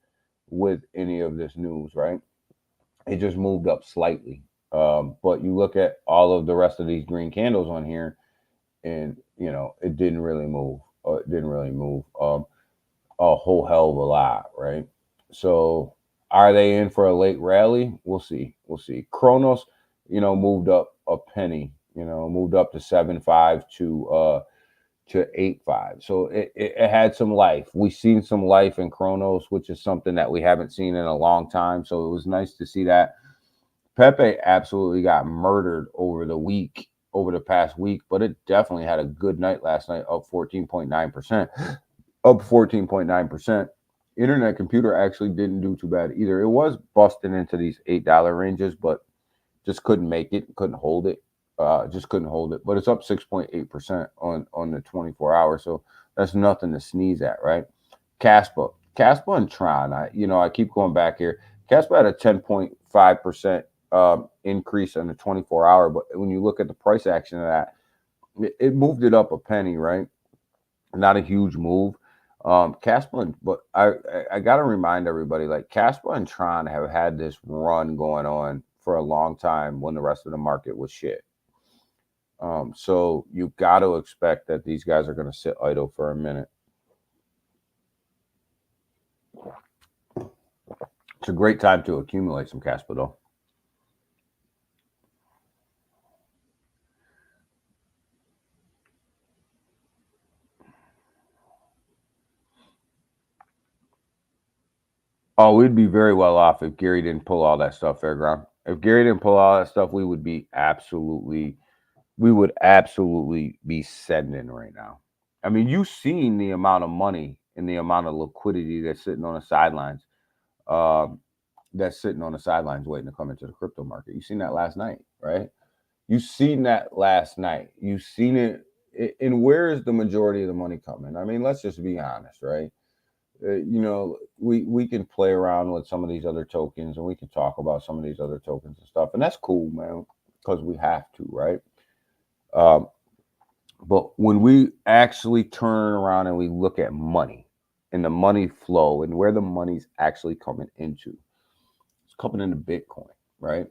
any of this news, right? It just moved up slightly. But you look at all of the rest of these green candles on here, and it didn't really move. It didn't really move a whole hell of a lot, right? So are they in for a late rally? We'll see. Kronos, moved up a penny. Moved up to 7.5 to 8.5. So it had some life. We've seen some life in Kronos, which is something that we haven't seen in a long time. So it was nice to see that. Pepe absolutely got murdered over the past week, but it definitely had a good night last night, up 14.9%. Up 14.9%. Internet Computer actually didn't do too bad either. It was busting into these $8 ranges, but just couldn't make it, couldn't hold it. Just couldn't hold it, but it's up 6.8% on the 24 hours. So that's nothing to sneeze at, right? Caspa and Tron. I keep going back here. Caspa had a 10.5% increase on the 24 hour, but when you look at the price action of that, it moved it up a penny, right? Not a huge move. Caspa, but I got to remind everybody, like Caspa and Tron have had this run going on for a long time when the rest of the market was shit. So you got to expect that these guys are going to sit idle for a minute. It's a great time to accumulate some Caspa, though. Oh, we'd be very well off if Gary didn't pull all that stuff, Fairground. If Gary didn't pull all that stuff, we would absolutely be sending right now. I mean, you've seen the amount of money and the amount of liquidity that's sitting on the sidelines. Waiting to come into the crypto market. You've seen that last night, right? You've seen that last night. You've seen it And where is the majority of the money coming? I mean, let's just be honest, right? We can play around with some of these other tokens, and we can talk about some of these other tokens and stuff, and that's cool, man, because we have to, right? But when we actually turn around and we look at money and the money flow and where the money's actually coming into, it's coming into Bitcoin, right?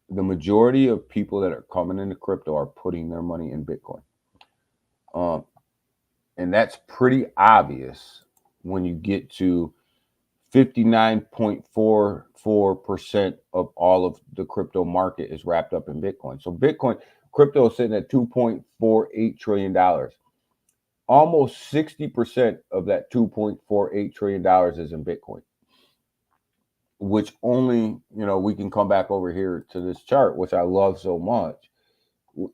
The majority of people that are coming into crypto are putting their money in Bitcoin. And that's pretty obvious when you get to 59.44% of all of the crypto market is wrapped up in Bitcoin. So crypto is sitting at $2.48 trillion. Almost 60% of that $2.48 trillion is in Bitcoin, which only, we can come back over here to this chart, which I love so much,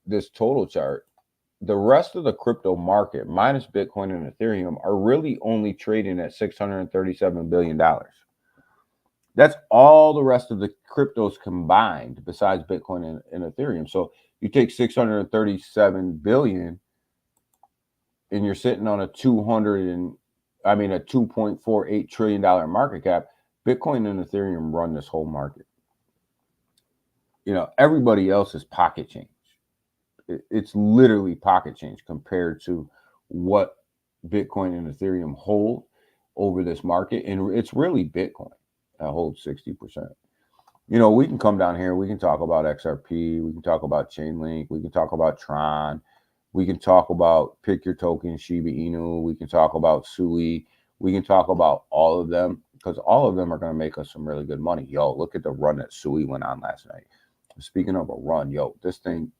this total chart. The rest of the crypto market, minus Bitcoin and Ethereum, are really only trading at $637 billion. That's all the rest of the cryptos combined, besides Bitcoin and Ethereum. So you take 637 billion, and you're sitting on a $2.48 trillion market cap. Bitcoin and Ethereum run this whole market. Everybody else is pocket change. It's literally pocket change compared to what Bitcoin and Ethereum hold over this market. And it's really Bitcoin that holds 60%. We can come down here. We can talk about XRP. We can talk about Chainlink. We can talk about Tron. We can talk about pick your token, Shiba Inu. We can talk about Sui. We can talk about all of them, because all of them are going to make us some really good money. Yo, look at the run that Sui went on last night. Speaking of a run, this thing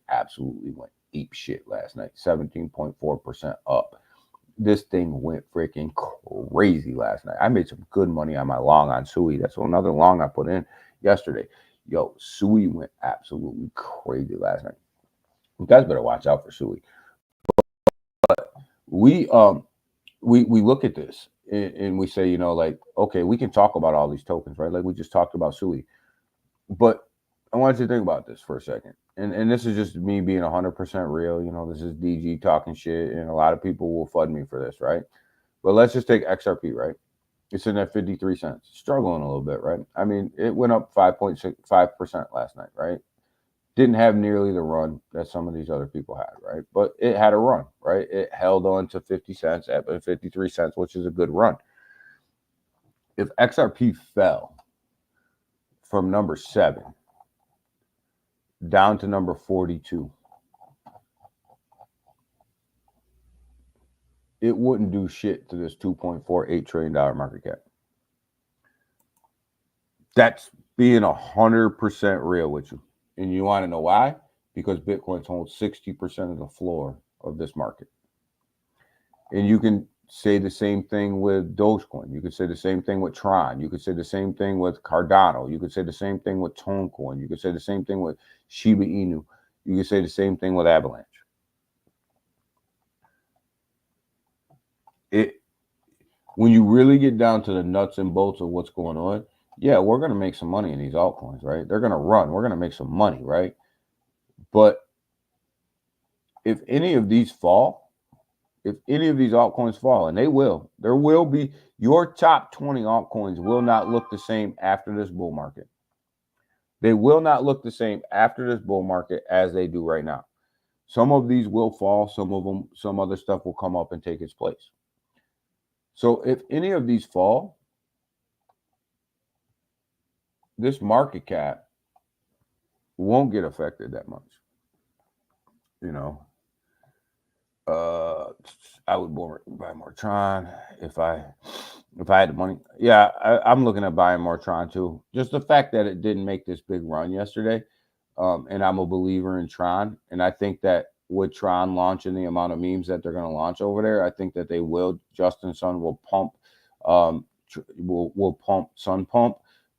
absolutely went ape shit last night. 17.4% up. This thing went freaking crazy last night. I made some good money on my long on Sui. That's another long I put in yesterday. Yo, Sui went absolutely crazy last night. You guys better watch out for Sui. But we look at this and we say, okay, we can talk about all these tokens, right? Like we just talked about Sui. But I want you to think about this for a second. And this is just me being 100% real. This is DG talking shit, and a lot of people will FUD me for this, right? But let's just take XRP, right? It's in at 53 cents. Struggling a little bit, right? I mean, it went up 5.65% last night, right? Didn't have nearly the run that some of these other people had, right? But it had a run, right? It held on to 50 cents at 53 cents, which is a good run. If XRP fell from number 7 down to number 42, it wouldn't do shit to this $2.48 trillion market cap. That's being 100% real with you. And you want to know why? Because Bitcoin holds 60% of the floor of this market. And you can say the same thing with Dogecoin. You could say the same thing with Tron. You could say the same thing with Cardano. You could say the same thing with Tonecoin. You could say the same thing with Shiba Inu. You could say the same thing with Avalanche. When you really get down to the nuts and bolts of what's going on, yeah, we're going to make some money in these altcoins, right? They're going to run. We're going to make some money, right? But if any of these fall, if any of these altcoins fall, and there will be, your top 20 altcoins will not look the same after this bull market. They will not look the same after this bull market as they do right now. Some of these will fall. Some other stuff will come up and take its place. So if any of these fall, this market cap won't get affected that much. I would buy more Tron if I had the money. Yeah, I'm looking at buying more Tron too. Just the fact that it didn't make this big run yesterday, and I'm a believer in Tron, and I think that with Tron launching the amount of memes that they're going to launch over there, I think that they will. Justin Sun will pump, will pump Sun Pump.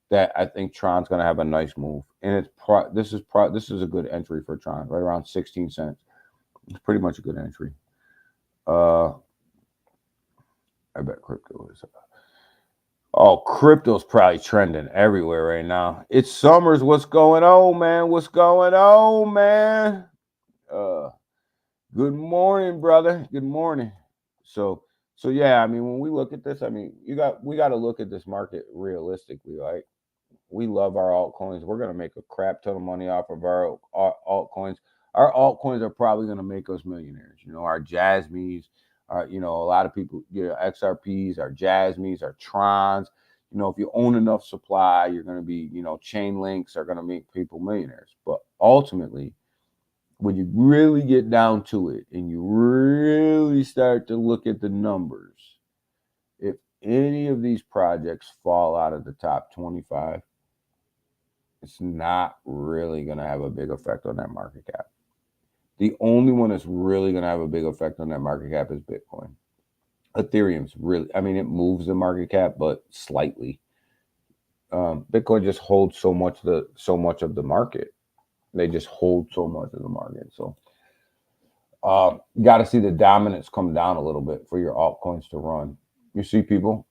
That I think Tron's going to have a nice move, and this is a good entry for Tron, right around 16 cents. It's pretty much a good entry. I bet crypto is. Crypto's probably trending everywhere right now. It's Summers. What's going on, man? What's going on, man? Good morning, brother. Good morning. So, so yeah, I mean, when we look at this, I mean, we got to look at this market realistically. Like, we love our altcoins. We're gonna make a crap ton of money off of our altcoins. Our altcoins are probably gonna make us millionaires. You know, our Jasmines, our a lot of people, XRPs, our Jasmines, our Trons. You know, if you own enough supply, you're gonna be, chain links are gonna make people millionaires. But ultimately, when you really get down to it and you really start to look at the numbers, if any of these projects fall out of the top 25, it's not really going to have a big effect on that market cap. The only one that's really going to have a big effect on that market cap is Bitcoin. Ethereum's really, I mean, it moves the market cap, but slightly. Bitcoin just holds so much of the market. They just hold so much of the market. So you got to see the dominance come down a little bit for your altcoins to run. You see Bitcoin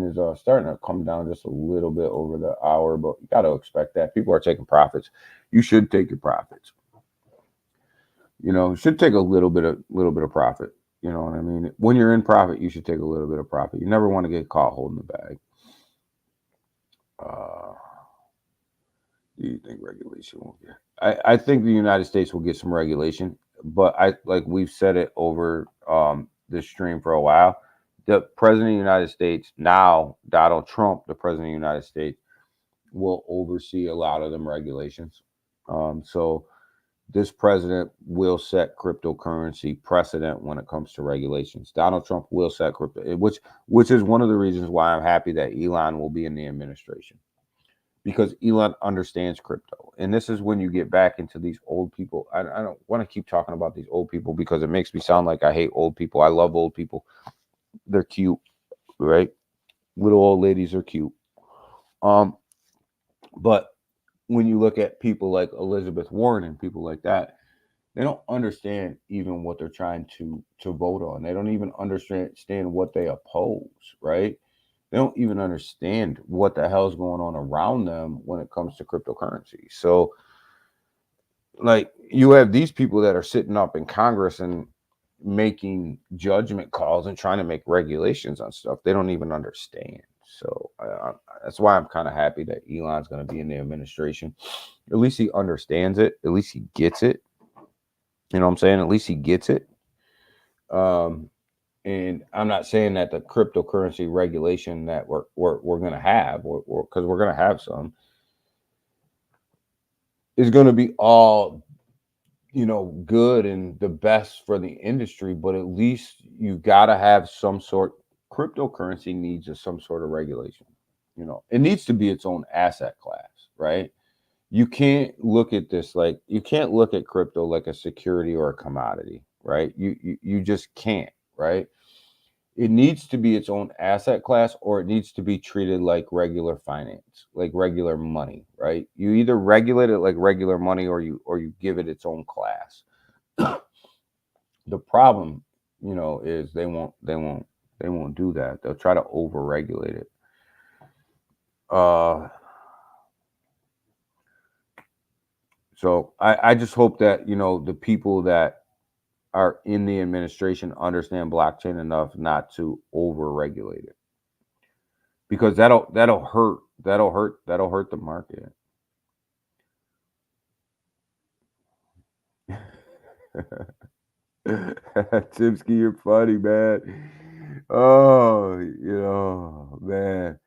is starting to come down just a little bit over the hour, but you got to expect that. People are taking profits. You should take your profits. You should take a little bit of profit. You know what I mean? When you're in profit, you should take a little bit of profit. You never want to get caught holding the bag. Do you think regulation will get? I think the United States will get some regulation, but like we've said it over this stream for a while. The president of the United States now, Donald Trump, the president of the United States, will oversee a lot of them regulations. So this president will set cryptocurrency precedent when it comes to regulations. Donald Trump will set crypto, which is one of the reasons why I'm happy that Elon will be in the administration, because Elon understands crypto. And this is when you get back into these old people. I don't want to keep talking about these old people because it makes me sound like I hate old people. I love old people. They're cute, right? Little old ladies are cute. But when you look at people like Elizabeth Warren and people like that, they don't understand even what they're trying to vote on. They don't even understand what they oppose, right? They don't even understand what the hell's going on around them when it comes to cryptocurrency. So, like, you have these people that are sitting up in Congress and making judgment calls and trying to make regulations on stuff they don't even understand. So that's why I'm kind of happy that Elon's going to be in the administration. At least he understands it. At least he gets it. You know what I'm saying? At least he gets it. And I'm not saying that the cryptocurrency regulation that we're going to have, because we're going to have some, is going to be all good and the best for the industry. But at least you got to have some sort. Cryptocurrency needs some sort of regulation. It needs to be its own asset class, right? You can't look at this like you can't look at crypto like a security or a commodity, right? You just can't, right? It needs to be its own asset class, or it needs to be treated like regular finance, like regular money, right? You either regulate it like regular money, or you give it its own class. The problem, is they won't do that. They'll try to over-regulate it. So I just hope that the people that are in the administration understand blockchain enough not to over-regulate it, because that'll hurt the market. Timsky, you're funny, man. Oh, man.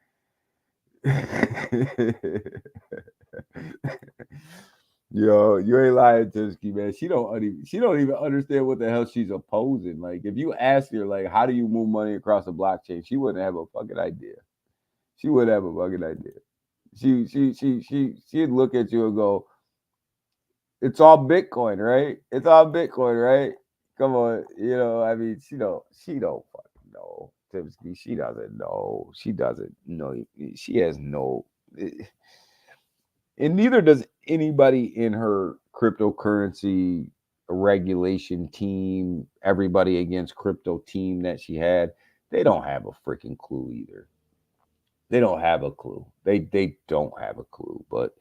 Yo, you ain't lying, Timsky, man. She don't even understand what the hell she's opposing. Like, if you ask her, like, how do you move money across the blockchain, she wouldn't have a fucking idea. She wouldn't have a fucking idea. She'd look at you and go, "It's all Bitcoin, right? It's all Bitcoin, right? Come on, I mean, she don't fucking know, Timsky. She doesn't know. She doesn't know. She has no, and neither does anybody in her cryptocurrency regulation team. Everybody against crypto team that she had, they don't have a freaking clue either. They don't have a clue. They don't have a clue. But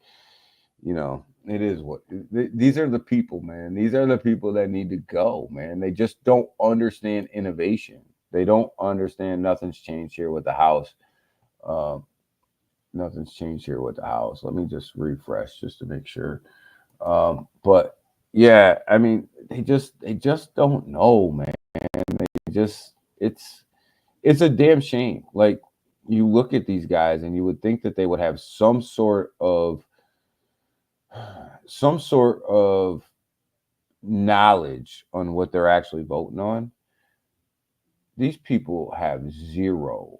you know, it is what these are the people, man. These are the people that need to go, man. They just don't understand innovation. They don't understand nothing's changed here with the house. Um, Nothing's changed here with the house. Let me just refresh just to make sure. But yeah, I mean, they just don't know, man. They just it's a damn shame. Like you look at these guys and you would think that they would have some sort of knowledge on what they're actually voting on. These people have zero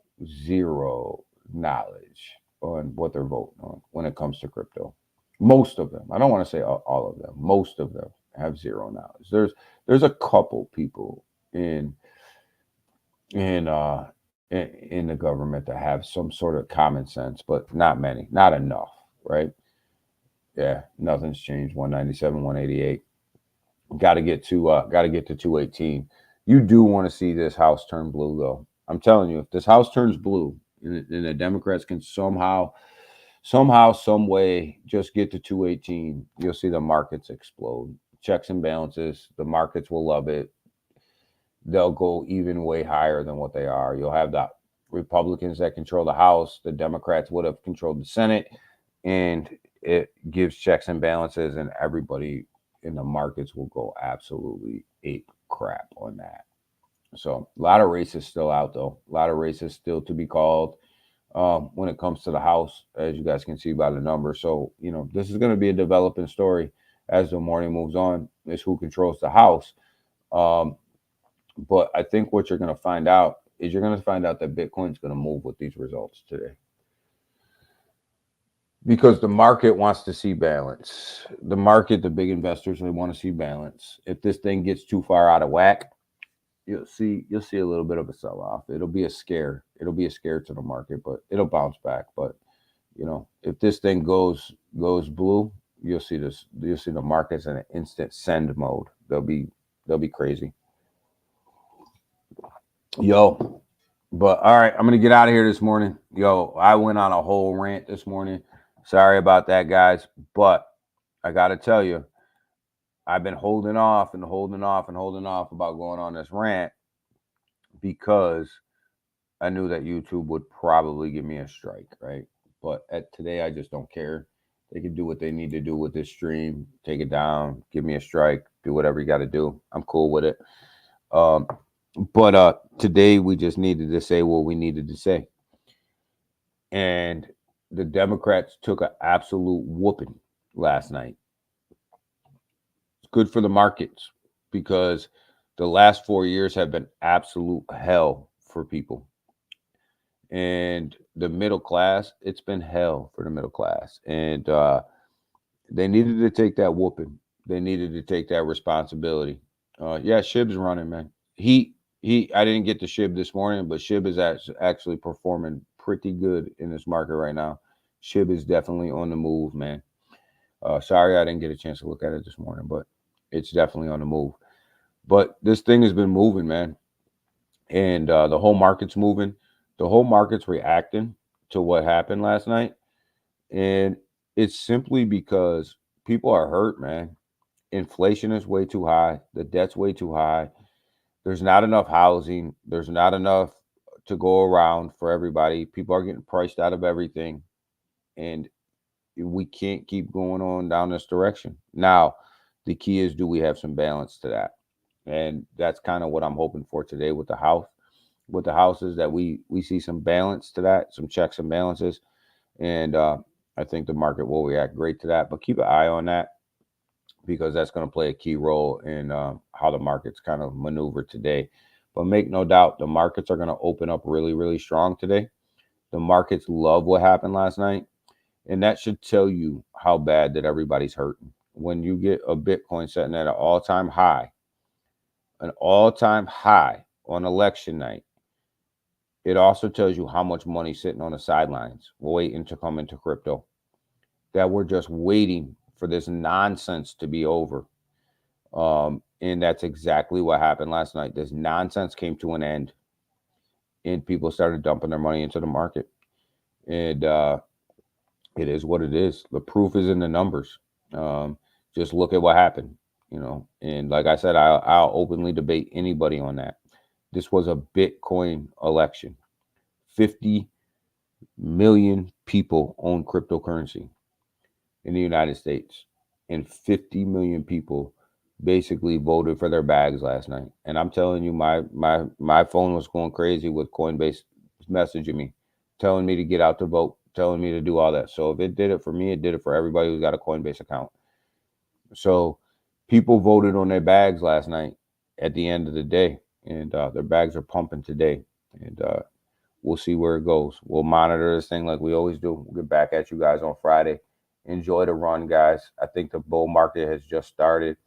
knowledge on what they're voting on when it comes to crypto. Most of them. I don't want to say all of them. Most of them have zero knowledge. There's a couple people in uh in the government that have some sort of common sense, but not many, not enough, right? Yeah, nothing's changed. 197, 188. Got to get to 218. You do want to see this house turn blue, though. I'm telling you, if this house turns blue, and the Democrats can somehow, some way, just get to 218, you'll see the markets explode. Checks and balances, the markets will love it. They'll go even way higher than what they are. You'll have the Republicans that control the House. The Democrats would have controlled the Senate, and it gives checks and balances, and everybody in the markets will go absolutely ape crap on that. So a lot of races still out, though. A lot of races still to be called when it comes to the House, as you guys can see by the numbers. So, this is going to be a developing story as the morning moves on, is who controls the House. But I think what you're going to find out is you're going to find out that Bitcoin's going to move with these results today. Because the market wants to see balance. The market, the big investors, they want to see balance. If this thing gets too far out of whack, you'll see a little bit of a sell-off. It'll be a scare. It'll be a scare to the market, but it'll bounce back. But if this thing goes blue, you'll see the markets in an instant send mode. They'll be crazy. Yo, but all right, I'm gonna get out of here this morning. Yo, I went on a whole rant this morning. Sorry about that, guys, but I gotta tell you, I've been holding off about going on this rant because I knew that YouTube would probably give me a strike, right? But today, I just don't care. They can do what they need to do with this stream, take it down, give me a strike, do whatever you got to do. I'm cool with it. But today we just needed to say what we needed to say. And the Democrats took an absolute whooping last night. It's good for the markets because the last 4 years have been absolute hell for people. And the middle class, it's been hell for the middle class. And they needed to take that whooping. They needed to take that responsibility. Yeah, Shib's running, man. I didn't get the Shib this morning, but Shib is actually performing pretty good in this market right now. Shib is definitely on the move, man. Sorry I didn't get a chance to look at it this morning, but it's definitely on the move. But this thing has been moving, man. And the whole market's moving. The whole market's reacting to what happened last night. And it's simply because people are hurt, man. Inflation is way too high. The debt's way too high. There's not enough housing. There's not enough to go around for everybody. People are getting priced out of everything. And we can't keep going on down this direction. Now, the key is, do we have some balance to that? And that's kind of what I'm hoping for today with the house. With the house is that we see some balance to that, some checks and balances. And I think the market will react great to that. But keep an eye on that, because that's going to play a key role in how the markets kind of maneuver today. But make no doubt, the markets are going to open up really, really strong today. The markets love what happened last night. And that should tell you how bad that everybody's hurting. When you get a Bitcoin sitting at an all-time high on election night, it also tells you how much money's sitting on the sidelines waiting to come into crypto. That we're just waiting for this nonsense to be over. And that's exactly what happened last night. This nonsense came to an end, and people started dumping their money into the market. And It is what it is. The proof is in the numbers. Just look at what happened, And like I said, I'll openly debate anybody on that. This was a Bitcoin election. 50 million people own cryptocurrency in the United States, and 50 million people basically voted for their bags last night. And I'm telling you, my phone was going crazy with Coinbase messaging me, telling me to get out to vote, telling me to do all that. So if it did it for me, it did it for everybody who's got a Coinbase account. So people voted on their bags last night at the end of the day, and their bags are pumping today. And we'll see where it goes. We'll monitor this thing like we always do. We'll get back at you guys on Friday. Enjoy the run, guys. I think the bull market has just started.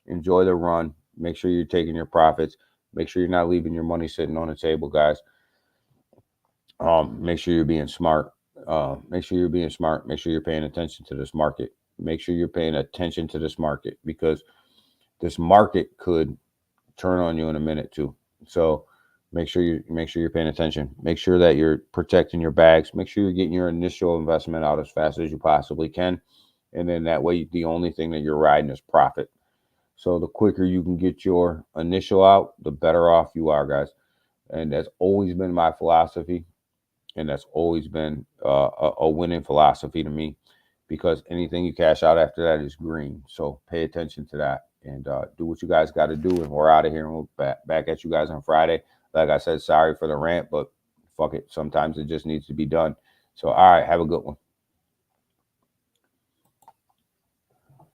Enjoy the run. Make sure you're taking your profits. Make sure you're not leaving your money sitting on the table, guys. Make sure you're being smart. Make sure you're being smart. Make sure you're paying attention to this market. Make sure you're paying attention to this market, because this market could turn on you in a minute too. So make sure you're paying attention. Make sure that you're protecting your bags. Make sure you're getting your initial investment out as fast as you possibly can. And then that way, the only thing that you're riding is profit. So the quicker you can get your initial out, the better off you are, guys. And that's always been my philosophy. And that's always been a winning philosophy to me, because anything you cash out after that is green. So pay attention to that, and do what you guys got to do. And we're out of here, and we'll back at you guys on Friday. Like I said, sorry for the rant, but fuck it. Sometimes it just needs to be done. So, all right, have a good one.